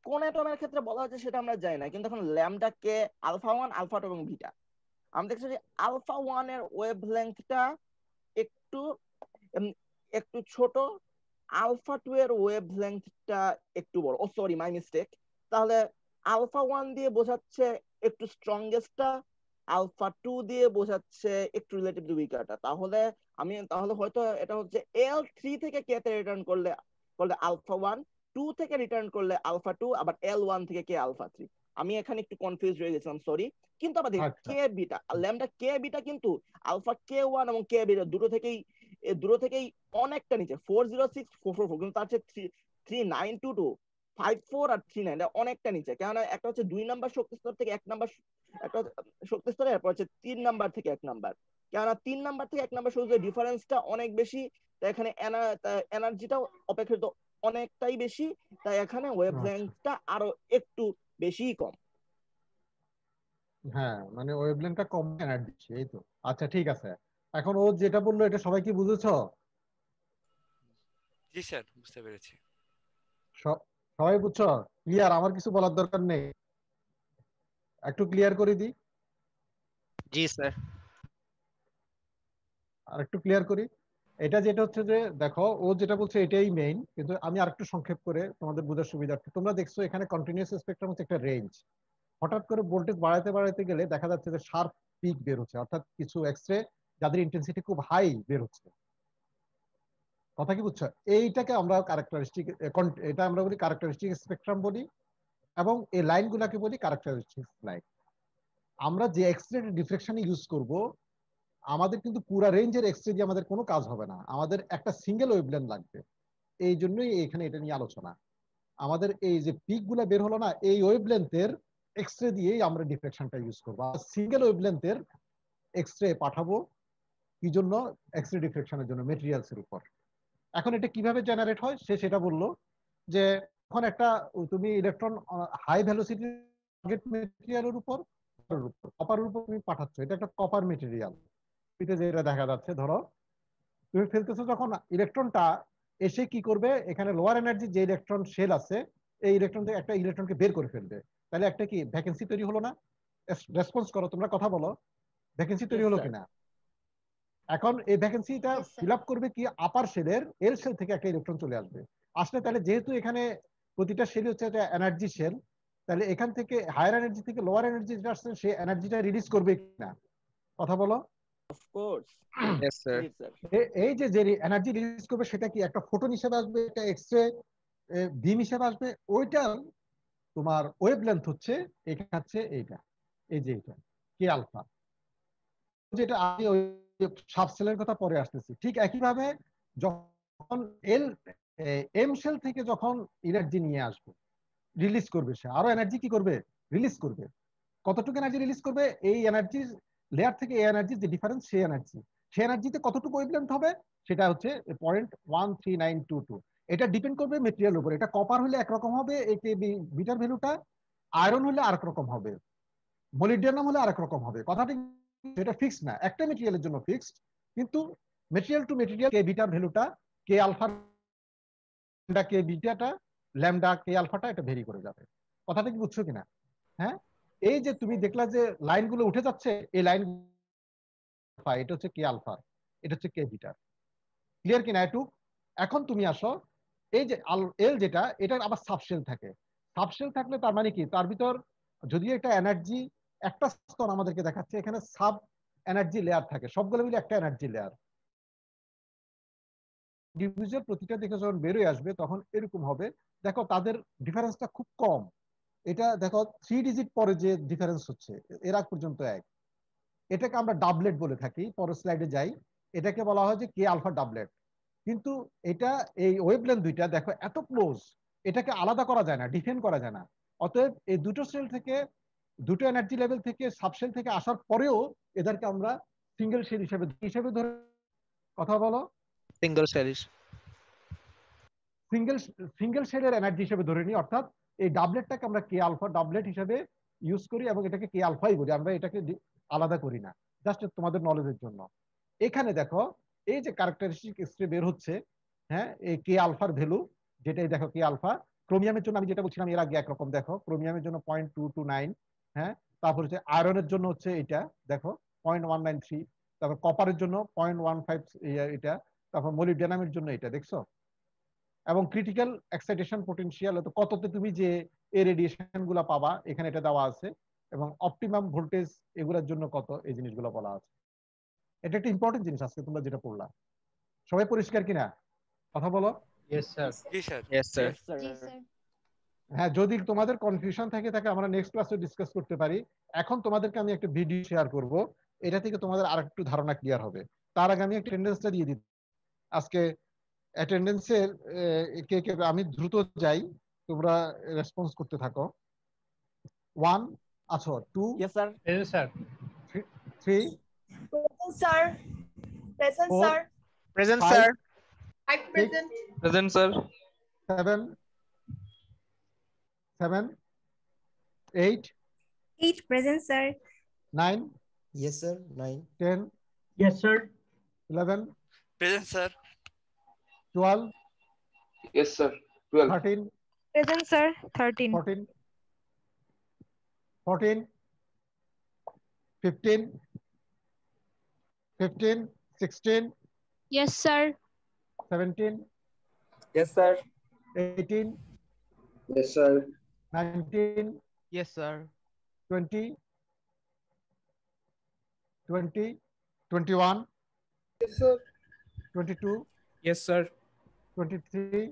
Speaker 4: কোন অ্যাটমের ক্ষেত্রে বলা হচ্ছে সেটা আমরা জানি না, কিন্তু এখন ল্যামডা কে আলফা 1, আলফা 2 এবং বিটা, আমরা দেখছি যে আলফা 1 এর ওয়েভলেংথটা একটু একটু ছোট, আলফা 2 এর ওয়েভলেংথটা একটু বড়। ও সরি, মাই মিস্টেক। তাহলে আলফা 1 দিয়ে বোঝাচ্ছে একটু স্ট্রংগেস্টটা, আলফা 2 দিয়ে বোঝাচ্ছে একটু রিলেটিভলি উইকারটা। তাহলে হয়তো এটা হচ্ছে L3 থেকে K তে রিটার্ন করলে আলফা 1, 2 থেকে রিটার্ন করলে আলফা 2, আবার L1 থেকে K আলফা 3। আমি এখানে একটু কনফিউজ হয়ে গেছিলাম, সরি। কিন্তু আবার দেখি
Speaker 1: আচ্ছা
Speaker 4: কে বিটা, ল্যামডা কে বিটা কিন্তু আলফা K1 এবং কে বিটা দুটো থেকেই অনেকটা নিচে, 406,444, কিন্তু তার চেয়ে 3922, 54 আর 39 অনেকটা নিচে। কেননা একটা হচ্ছে 2 নাম্বার শক্তি স্তর থেকে 1 নাম্বার, একটা শক্তি স্তরে, এরপর হচ্ছে 3 নাম্বার থেকে 1 নাম্বার। কেননা 3 নাম্বার থেকে 1 নাম্বার শক্তির ডিফারেন্সটা অনেক বেশি, তাই এখানে এনার্জিটাও অপেক্ষাকৃত অনেকটাই বেশি, তাই এখানে
Speaker 1: আচ্ছা
Speaker 4: ওয়েভলেংথটা আরো একটু বেশি কম।
Speaker 1: হ্যাঁ, মানে ওয়েভলেন্থটা কম, এনার্জি, এই তো। আচ্ছা ঠিক আছে, এখন ও যেটা বললো এটা সবাই কি বুঝেছো?
Speaker 2: জি স্যার, বুঝতে পেরেছি।
Speaker 1: সবাই বুঝছো? ক্লিয়ার? আমার কিছু বলার দরকার নেই, একটু ক্লিয়ার করে দিই।
Speaker 10: জি স্যার।
Speaker 1: আর একটু ক্লিয়ার করি। এটা যেটা হচ্ছে যে দেখো, ও যেটা বলছে এটাই মেইন, কিন্তু আমি আরেকটু সংক্ষেপ করে তোমাদের বোঝার সুবিধার্থে, তোমরা দেখছো এখানে কন্টিনিউয়াস স্পেকট্রাম হচ্ছে একটা রেঞ্জ। হঠাৎ করে ভোল্টেজ বাড়াতে বাড়াতে গেলে দেখা যাচ্ছে যে শার্প পিক বের হচ্ছে, অর্থাৎ কিছু এক্সরে যাদের ইন্টেন্সিটি খুব হাই বের হচ্ছে। কথা কি বুঝছো? এইটাকে আমরা ক্যারেক্টারিস্টিক, এটা আমরা বলি ক্যারেক্টারিস্টিক স্পেকট্রাম বলি, এবং এই লাইনগুলোকে বলি ক্যারেক্টারিস্টিক লাইন। আমরা যে এক্সরে ডিফ্লেকশন ইউজ করব, আমাদের কিন্তু পুরো রেঞ্জের এক্সরে দিয়ে আমাদের কোনো কাজ হবে না, আমাদের একটা সিঙ্গেল ওয়েভলেন্থ লাগবে। এই জন্যই এখানে এটা নিয়ে আলোচনা। আমাদের এই যে পিক গুলা বের হলো না, এই ওয়েভলেন্থের এক্সরে দিয়েই আমরা ডিফ্লেকশনটা ইউজ করবো। আর সিঙ্গেল ওয়েভলেন্থের এক্সরে পাঠাবো কি জন্য? এক্সরে ডিফ্লেকশনের জন্য, মেটেরিয়ালস এর উপর। এখন এটা কিভাবে জেনারেট হয় সে সেটা বললো, যে এখন একটা তুমি ইলেকট্রন হাই ভেলোসিটি টার্গেট মেটেরিয়ালের উপর, কপারের উপর তুমি পাঠাচ্ছ, এটা একটা কপার মেটেরিয়াল। এটা যেটা দেখা যাচ্ছে, ধরো তুমি ফেলতেছো, যখন ইলেকট্রনটা এসে কি করবে, এখানে লোয়ার এনার্জি যে ইলেকট্রন শেল আছে, এই ইলেকট্রন থেকে একটা ইলেকট্রনকে বের করে ফেলবে, তাহলে একটা কি ভ্যাকেন্সি তৈরি হলো না? রেসপন্স করো, তোমরা কথা বলো, ভ্যাকেন্সি তৈরি হলো কিনা? এখন এই ভ্যাকেন্সিটা ফিল আপ করবে কি, আপার শেলের এল শেল থেকে একটা ইলেকট্রন চলে আসবে। আসলে তাহলে যেহেতু এখানে প্রতিটা শেল হচ্ছে একটা এনার্জি শেল, তাহলে এখান থেকে হায়ার এনার্জি থেকে লোয়ার এনার্জি যেটা আসছে, সেই এনার্জিটা রিলিজ করবে কিনা? কথা বলো।
Speaker 4: Of course
Speaker 10: yes sir.
Speaker 1: এই যে যে এনার্জি রিলিজ করবে সেটা কি একটা ফোটন হিসেবে আসবে, একটা এক্সরে বিম হিসেবে আসবে। ওইটা তোমার ওয়েভলেন্থ হচ্ছে এটা, হচ্ছে এইটা, এই যে এটা কে আলফা, যেটা আমি ওই সাবসেলের কথা পরে আসতেছি। ঠিক একইভাবে যখন এম শেল থেকে যখন এনার্জি নিয়ে আসবে, রিলিজ করবে, সে আরো এনার্জি কি করবে, রিলিজ করবে। কতটুকু এনার্জি রিলিজ করবে? এই এনার্জি লেয়ার থেকে এই এনার্জি যে ডিফারেন্স, সেই এনার্জিতে কতটুকু ওয়েভলেন্থ হবে, সেটা হচ্ছে 0.13922। এটা ডিপেন্ড করবে মেটেরিয়াল উপর। এটা কপার হলে একরকম হবে, একে বিটার ভ্যালুটা, আয়রন হলে আরেক রকম হবে, মলিবডেনাম হলে আরেক রকম হবে। কথাটা এটা ফিক্সড না, একটা মেটেরিয়ালের জন্য ফিক্সড, কিন্তু মেটেরিয়াল টু মেটেরিয়াল কে বিটার ভ্যালুটা, কে আলফা কে বিটাটা, ল্যামডা কে আলফাটা, এটা ভেরি করে যাবে। কথাটা কি বুঝছো কিনা? হ্যাঁ, এই যে তুমি দেখলা যে লাইনগুলো উঠে যাচ্ছে, এই লাইন, এটা হচ্ছে কে আলফা, এটা হচ্ছে কে বিটা। ক্লিয়ার কিনা একটু? এখন তুমি আসো, এই যে এল যেটা, এটার আবার সাবশেল থাকে। সাবশেল থাকলে তার মানে কি, তার ভিতর যদি একটা এনার্জি, একটা স্তর আমাদেরকে দেখাচ্ছে, এখানে সাব এনার্জি লেয়ার থাকে, সবগুলো মিলে একটা এনার্জি লেয়ার। ইন্ডিভিজুয়াল প্রতিটা দিকে যখন বেরোয় আসবে তখন এরকম হবে। দেখো তাদের ডিফারেন্সটা খুব কম। এটা দেখো 3 ডিজিট পরে যে ডিফারেন্স হচ্ছে, এর আগ পর্যন্ত এক। এটাকে আমরা ডাবলেট বলে থাকি, পরের স্লাইডে যাই। এটাকে বলা হয় যে কে আলফা ডাবলেট। কিন্তু এটা এই ওয়েভলেন্থ দুইটা দেখো এত ক্লোজ, এটাকে আলাদা করা যায় না, ডিফেন্ড করা যায় না। অতএব এই দুটো সেল থেকে, দুটো এনার্জি লেভেল থেকে, সাবশেল থেকে আসার পরেও এদেরকে আমরা সিঙ্গেল সেল হিসেবে ধরে, কথা বলো,
Speaker 10: সিঙ্গেল সেল,
Speaker 1: সিঙ্গেল শেডের এনার্জি হিসেবে ধরে নিই। অর্থাৎ এই ডাবলেটটাকে আমরা কে আলফা ডাবলেট হিসেবে ইউজ করি, এবং এটাকে কে আলফাই বলি, আমরা এটাকে আলাদা করি না। জাস্ট তোমাদের নলেজের জন্য। এখানে দেখো এই যে ক্যারেক্টারিস্টিক এক্সরে বের হচ্ছে, হ্যাঁ, এই কে আলফার ভ্যালু, যেটাই দেখো কে আলফা। ক্রোমিয়ামের জন্য আমি যেটা বলছিলাম এর আগে একরকম, দেখো ক্রোমিয়ামের জন্য 0.229, হ্যাঁ, তারপর হচ্ছে আয়রনের জন্য হচ্ছে এটা দেখো 0.193, তারপর কপারের জন্য 0.15 এটা, তারপর মলিবডেনামের জন্য এটা দেখছো। এবং ক্রিটিক্যাল এক্সাইটেশন পোটেনশিয়াল কততে তুমি যে এই রেডিয়েশন গুলা পাবা এখানে এটা দেওয়া আছে, এবং অপটিমাম ভোল্টেজ এগুলোর জন্য কত, এই জিনিসগুলো বলা আছে। এটা একটা ইম্পর্টেন্ট জিনিস আজকে তোমরা যেটা পড়লা। সবাই পরিষ্কার কিনা কথা বলো?
Speaker 10: Yes, sir.
Speaker 2: জি sir.
Speaker 10: Yes, sir.
Speaker 4: Yes, sir.
Speaker 8: জি স্যার।
Speaker 1: হ্যাঁ, যদি তোমাদের কনফিউশন থাকে আমরা নেক্সট ক্লাসে ডিসকাস করতে পারি। এখন তোমাদেরকে আমি একটা ভিডিও শেয়ার করব, এটা থেকে তোমাদের আরেকটু ধারণা ক্লিয়ার হবে। তার আগে আমি অ্যাটেন্ডেন্সটা দিয়ে দিই আজকে। অ্যাটেন্ডেন্সের কে কে, আমি দ্রুত যাই, তোমরা রেসপন্স করতে থাকো। 1 আছো, 2,
Speaker 4: Yes, sir.
Speaker 10: Yes, sir.
Speaker 1: 3,
Speaker 7: Present, sir. Present,
Speaker 1: 4,
Speaker 7: sir.
Speaker 10: Present,
Speaker 1: 5,
Speaker 10: sir.
Speaker 7: I
Speaker 1: 6,
Speaker 7: present.
Speaker 10: Present, sir.
Speaker 1: 7, 8,
Speaker 11: 8 present, sir.
Speaker 1: 9,
Speaker 12: Yes, sir. 9.
Speaker 1: 10,
Speaker 10: Yes, sir.
Speaker 1: 11,
Speaker 2: present sir.
Speaker 1: 12,
Speaker 13: Yes, sir. 12.
Speaker 1: 13,
Speaker 11: Present, sir. 13.
Speaker 1: 14, 14, 15, 15, 16,
Speaker 8: Yes, sir.
Speaker 1: 17,
Speaker 10: Yes, sir.
Speaker 1: 18,
Speaker 6: Yes, sir.
Speaker 1: 19,
Speaker 10: Yes, sir.
Speaker 1: 20, 20, 21,
Speaker 10: Yes, sir.
Speaker 1: 22,
Speaker 10: Yes, sir.
Speaker 1: 23,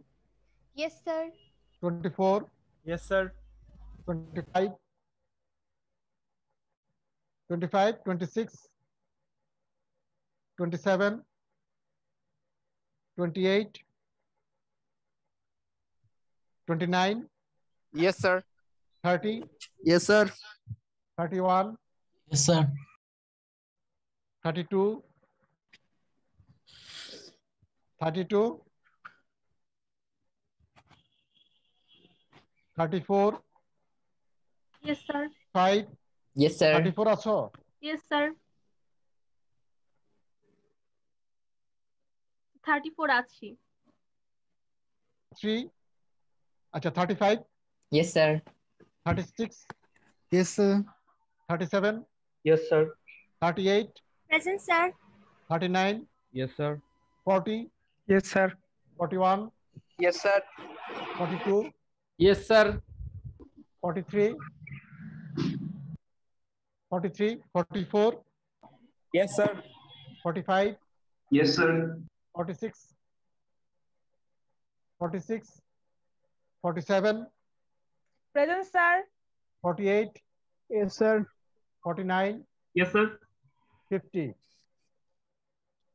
Speaker 8: Yes, sir.
Speaker 1: 24,
Speaker 10: Yes, sir.
Speaker 1: 25, 25, 26, 27, 28, 29,
Speaker 10: Yes, sir.
Speaker 1: 30,
Speaker 10: Yes, sir.
Speaker 1: 31,
Speaker 10: Yes, sir.
Speaker 1: 32, 32, 34,
Speaker 11: Yes, sir.
Speaker 1: 5,
Speaker 12: Yes, sir.
Speaker 1: 34 আছো?
Speaker 11: Yes, sir. 34 আছি।
Speaker 1: 3, আচ্ছা 35,
Speaker 12: Yes, sir.
Speaker 1: 36,
Speaker 10: Yes, sir.
Speaker 1: 37,
Speaker 10: Yes, sir.
Speaker 1: 38,
Speaker 11: Present, sir.
Speaker 1: 39,
Speaker 9: Yes, sir.
Speaker 1: 40,
Speaker 10: Yes, sir.
Speaker 1: 41,
Speaker 10: Yes, sir.
Speaker 1: 42,
Speaker 9: Yes, sir.
Speaker 1: 43, 43, 44,
Speaker 10: Yes, sir.
Speaker 1: 45,
Speaker 13: Yes, sir.
Speaker 1: 46, 46, 47,
Speaker 11: Present, sir.
Speaker 1: 48,
Speaker 10: Yes, sir.
Speaker 1: 49,
Speaker 10: Yes, sir.
Speaker 1: 50,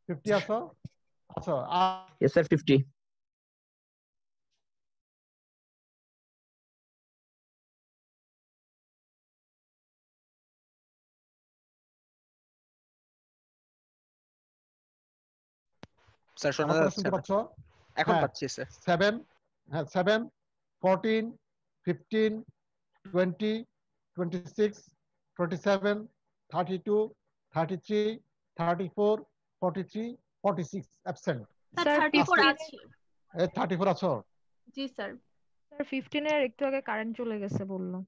Speaker 1: 50 আছো? আছো।
Speaker 12: Yes, sir. 50.
Speaker 10: Sir শোনা
Speaker 1: আমার কথা
Speaker 10: যাচ্ছে
Speaker 1: শুনতে
Speaker 10: না।
Speaker 1: পাচ্ছ?
Speaker 10: এখন
Speaker 1: হ্যাঁ,
Speaker 10: পাচ্ছি স্যার।
Speaker 1: 7, হ্যাঁ 7, 14, 15, 20, 26, 27, 32, 33, 34, 43, 46 অ্যাবসেন্ট।
Speaker 11: স্যার 34
Speaker 1: আজকে
Speaker 11: আছি।
Speaker 1: 34 আছো?
Speaker 11: জি স্যার। স্যার 15 এর একটু আগে কারেন্ট চলে গেছে বললো।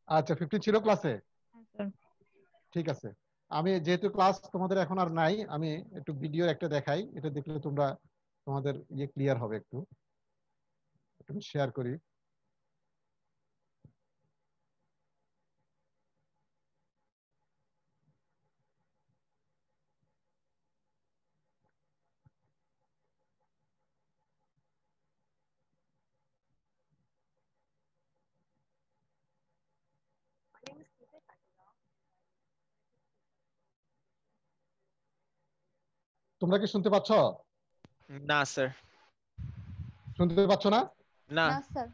Speaker 1: আচ্ছা 15 ছিল ক্লাসে?
Speaker 11: হ্যাঁ স্যার।
Speaker 1: ঠিক আছে, আমি যেহেতু ক্লাস তোমাদের এখন আর নাই, আমি একটু ভিডিও একটা দেখাই, এটা দেখলে তোমরা তোমাদের ইয়ে ক্লিয়ার হবে। একটু শেয়ার করি। তোমরা কি শুনতে পাচ্ছ?
Speaker 10: না স্যার।
Speaker 1: শুনতে পাচ্ছ না?
Speaker 10: না
Speaker 8: না স্যার।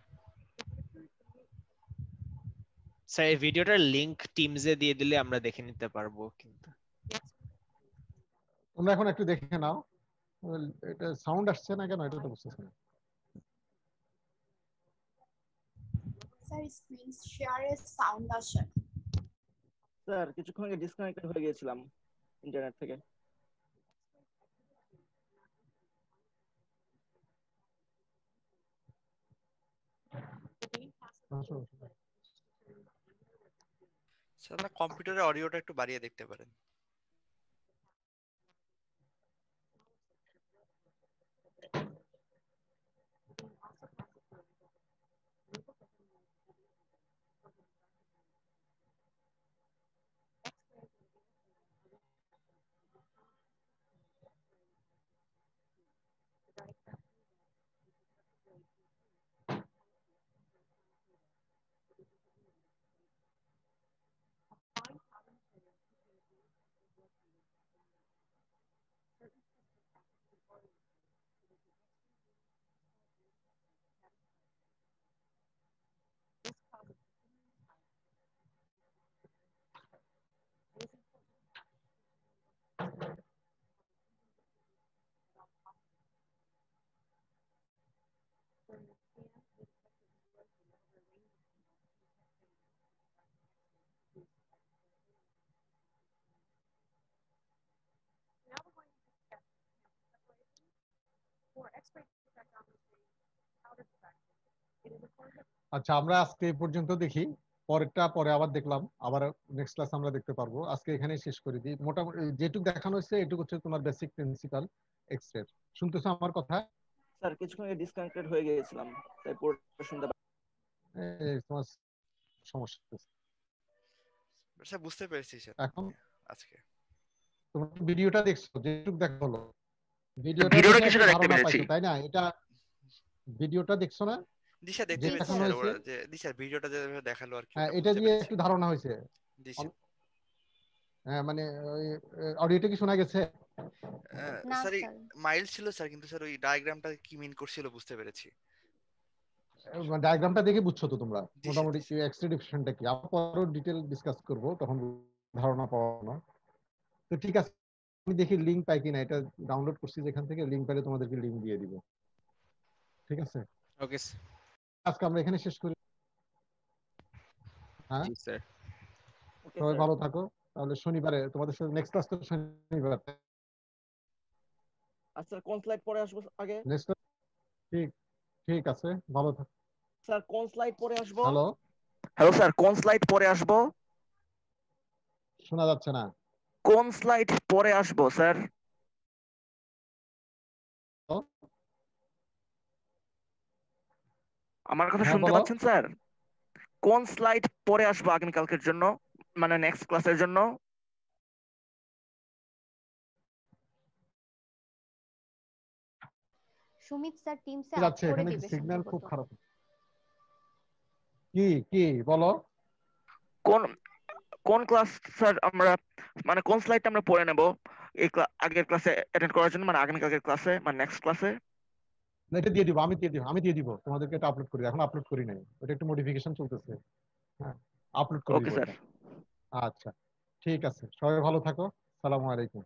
Speaker 10: স্যার এই ভিডিওটার লিংক টিমসে দিয়ে দিলে আমরা দেখে নিতে পারবো কিন্তু।
Speaker 1: তোমরা এখন একটু দেখে নাও, এটা সাউন্ড আসছে না কেন এটা তো বুঝতেছি না।
Speaker 7: স্যার স্ক্রিন শেয়ারে সাউন্ড আসে।
Speaker 4: স্যার কিছুক্ষণ আগে ডিসকানেক্টেড হয়ে গিয়েছিলাম ইন্টারনেট থেকে।
Speaker 2: স্যার আপনার কম্পিউটারে অডিওটা একটু বাড়িয়ে দেখতে পারেন।
Speaker 1: আচ্ছা, আমরা আজকে এই পর্যন্ত দেখি, পরেরটা পরে আবার দেখলাম, আবার নেক্সট ক্লাস আমরা দেখতে পারবো। আজকে এখানে শেষ করে দিই। মোটামুটি যেটুকু দেখানো হয়েছে এটুকু হচ্ছে তোমার বেসিক প্রিন্সিপাল এক্স-রে। শুনতেছো আমার কথা?
Speaker 4: স্যার কিছুক্ষণ আগে ডিসকানেক্টেড হয়ে গিয়েছিলাম, তাই পুরোটা শুনতে
Speaker 1: তোমার সমস্যা হচ্ছে।
Speaker 2: স্যার বুঝতে পেরেছি স্যার
Speaker 1: এখন
Speaker 2: আজকে।
Speaker 1: তোমার ভিডিওটা দেখছো, যেটুকু দেখা হলো ভিডিওটা
Speaker 14: ভিডিওটা
Speaker 1: দেখে
Speaker 14: কিছুটা
Speaker 1: একটা
Speaker 14: দেখতে
Speaker 1: ধারণা
Speaker 14: পেরেছি।
Speaker 1: পাইছো তাই না? এটা ভিডিওটা দেখছো না?
Speaker 2: জি স্যার দেখতে
Speaker 1: যে
Speaker 2: পেরেছি
Speaker 1: দেখানো
Speaker 2: স্যার,
Speaker 1: হয়েছে,
Speaker 2: যে জি স্যার ভিডিওটা যেভাবে দেখালো আর কি
Speaker 1: হ্যাঁ,
Speaker 2: ওটা
Speaker 1: এটা
Speaker 2: বুঝতে
Speaker 1: দিয়ে
Speaker 2: পেরেছি।
Speaker 1: একটু ধারণা হয়েছে।
Speaker 2: জি স্যার।
Speaker 1: হ্যাঁ, মানে অডিওটা কি শোনা গেছে?
Speaker 8: না
Speaker 2: স্যার
Speaker 8: স্যার।
Speaker 2: মাইল্ড ছিল স্যার, কিন্তু স্যার ওই ডায়াগ্রামটা কি মিন করছিল বুঝতে পেরেছি।
Speaker 1: ডায়াগ্রামটা দেখে বুঝছো তো তোমরা
Speaker 2: জি স্যার,
Speaker 1: মোটামুটি
Speaker 2: জি স্যার।
Speaker 1: এক্স-রে ডিফিউশনটা কি? আবার পরে ডিটেইল ডিসকাস করব, তখন ধারণা পাওয়া। তো ঠিক আছে, আমি দেখি লিংক পাই কিনা। এটা ডাউনলোড করছি যেখান থেকে, লিংক পেলে তোমাদেরকে লিংক দিয়ে দিব। ঠিক আছে,
Speaker 10: ওকে স্যার।
Speaker 1: আজকে আমরা এখানে শেষ করি। হ্যাঁ,
Speaker 10: জি স্যার।
Speaker 4: ওকে
Speaker 1: সবাই
Speaker 4: স্যার।
Speaker 1: ভালো থাকো। তাহলে শনিবারে তোমাদের সাথে নেক্সট ক্লাস তো শনিবার।
Speaker 4: আচ্ছা, কোন স্লাইড পরে আসবো আগে?
Speaker 1: নেক্সট, ঠিক ঠিক আছে, ভালো থাকো।
Speaker 4: স্যার কোন স্লাইড পরে আসবো?
Speaker 1: হ্যালো,
Speaker 14: হ্যালো স্যার, কোন স্লাইড পরে আসবো?
Speaker 1: শোনা যাচ্ছে না।
Speaker 14: কোন স্লাইড পরে আসবো স্যার? আমার কথা
Speaker 1: হ্যাঁ,
Speaker 14: শুনতে
Speaker 1: বলো।
Speaker 14: পাচ্ছেন স্যার? কোন স্লাইড পরে আসবো আগামীকালকের জন্য, মানে নেক্সট ক্লাসের জন্য?
Speaker 8: সুমিত স্যার টিমসে আপ
Speaker 1: যাচ্ছে,
Speaker 8: করে
Speaker 1: এখানে
Speaker 8: দিবে
Speaker 1: সিগন্যাল খুব
Speaker 8: সম্ভবত।
Speaker 1: খারাপ। কি কি বলো?
Speaker 14: কোন কোন ক্লাস স্যার আমরা, মানে কোন স্লাইডটা আমরা পড়ে নেব এই আগের ক্লাসে অ্যাটেন্ড করার জন্য, মানে আগামীকালকের ক্লাসে, মানে নেক্সট ক্লাসে?
Speaker 1: না, এটা দিয়ে দিব, আমি দিয়ে দিব তোমাদেরকে। এটা আপলোড করি, এখন আপলোড করি নাই, ওটা একটু মডিফিকেশন চলতেছে। হ্যাঁ, আপলোড করে
Speaker 14: ওকে
Speaker 1: দিব
Speaker 14: স্যার।
Speaker 1: এটা। আচ্ছা, ঠিক আছে, সবাই ভালো থাকো। সালামু আলাইকুম।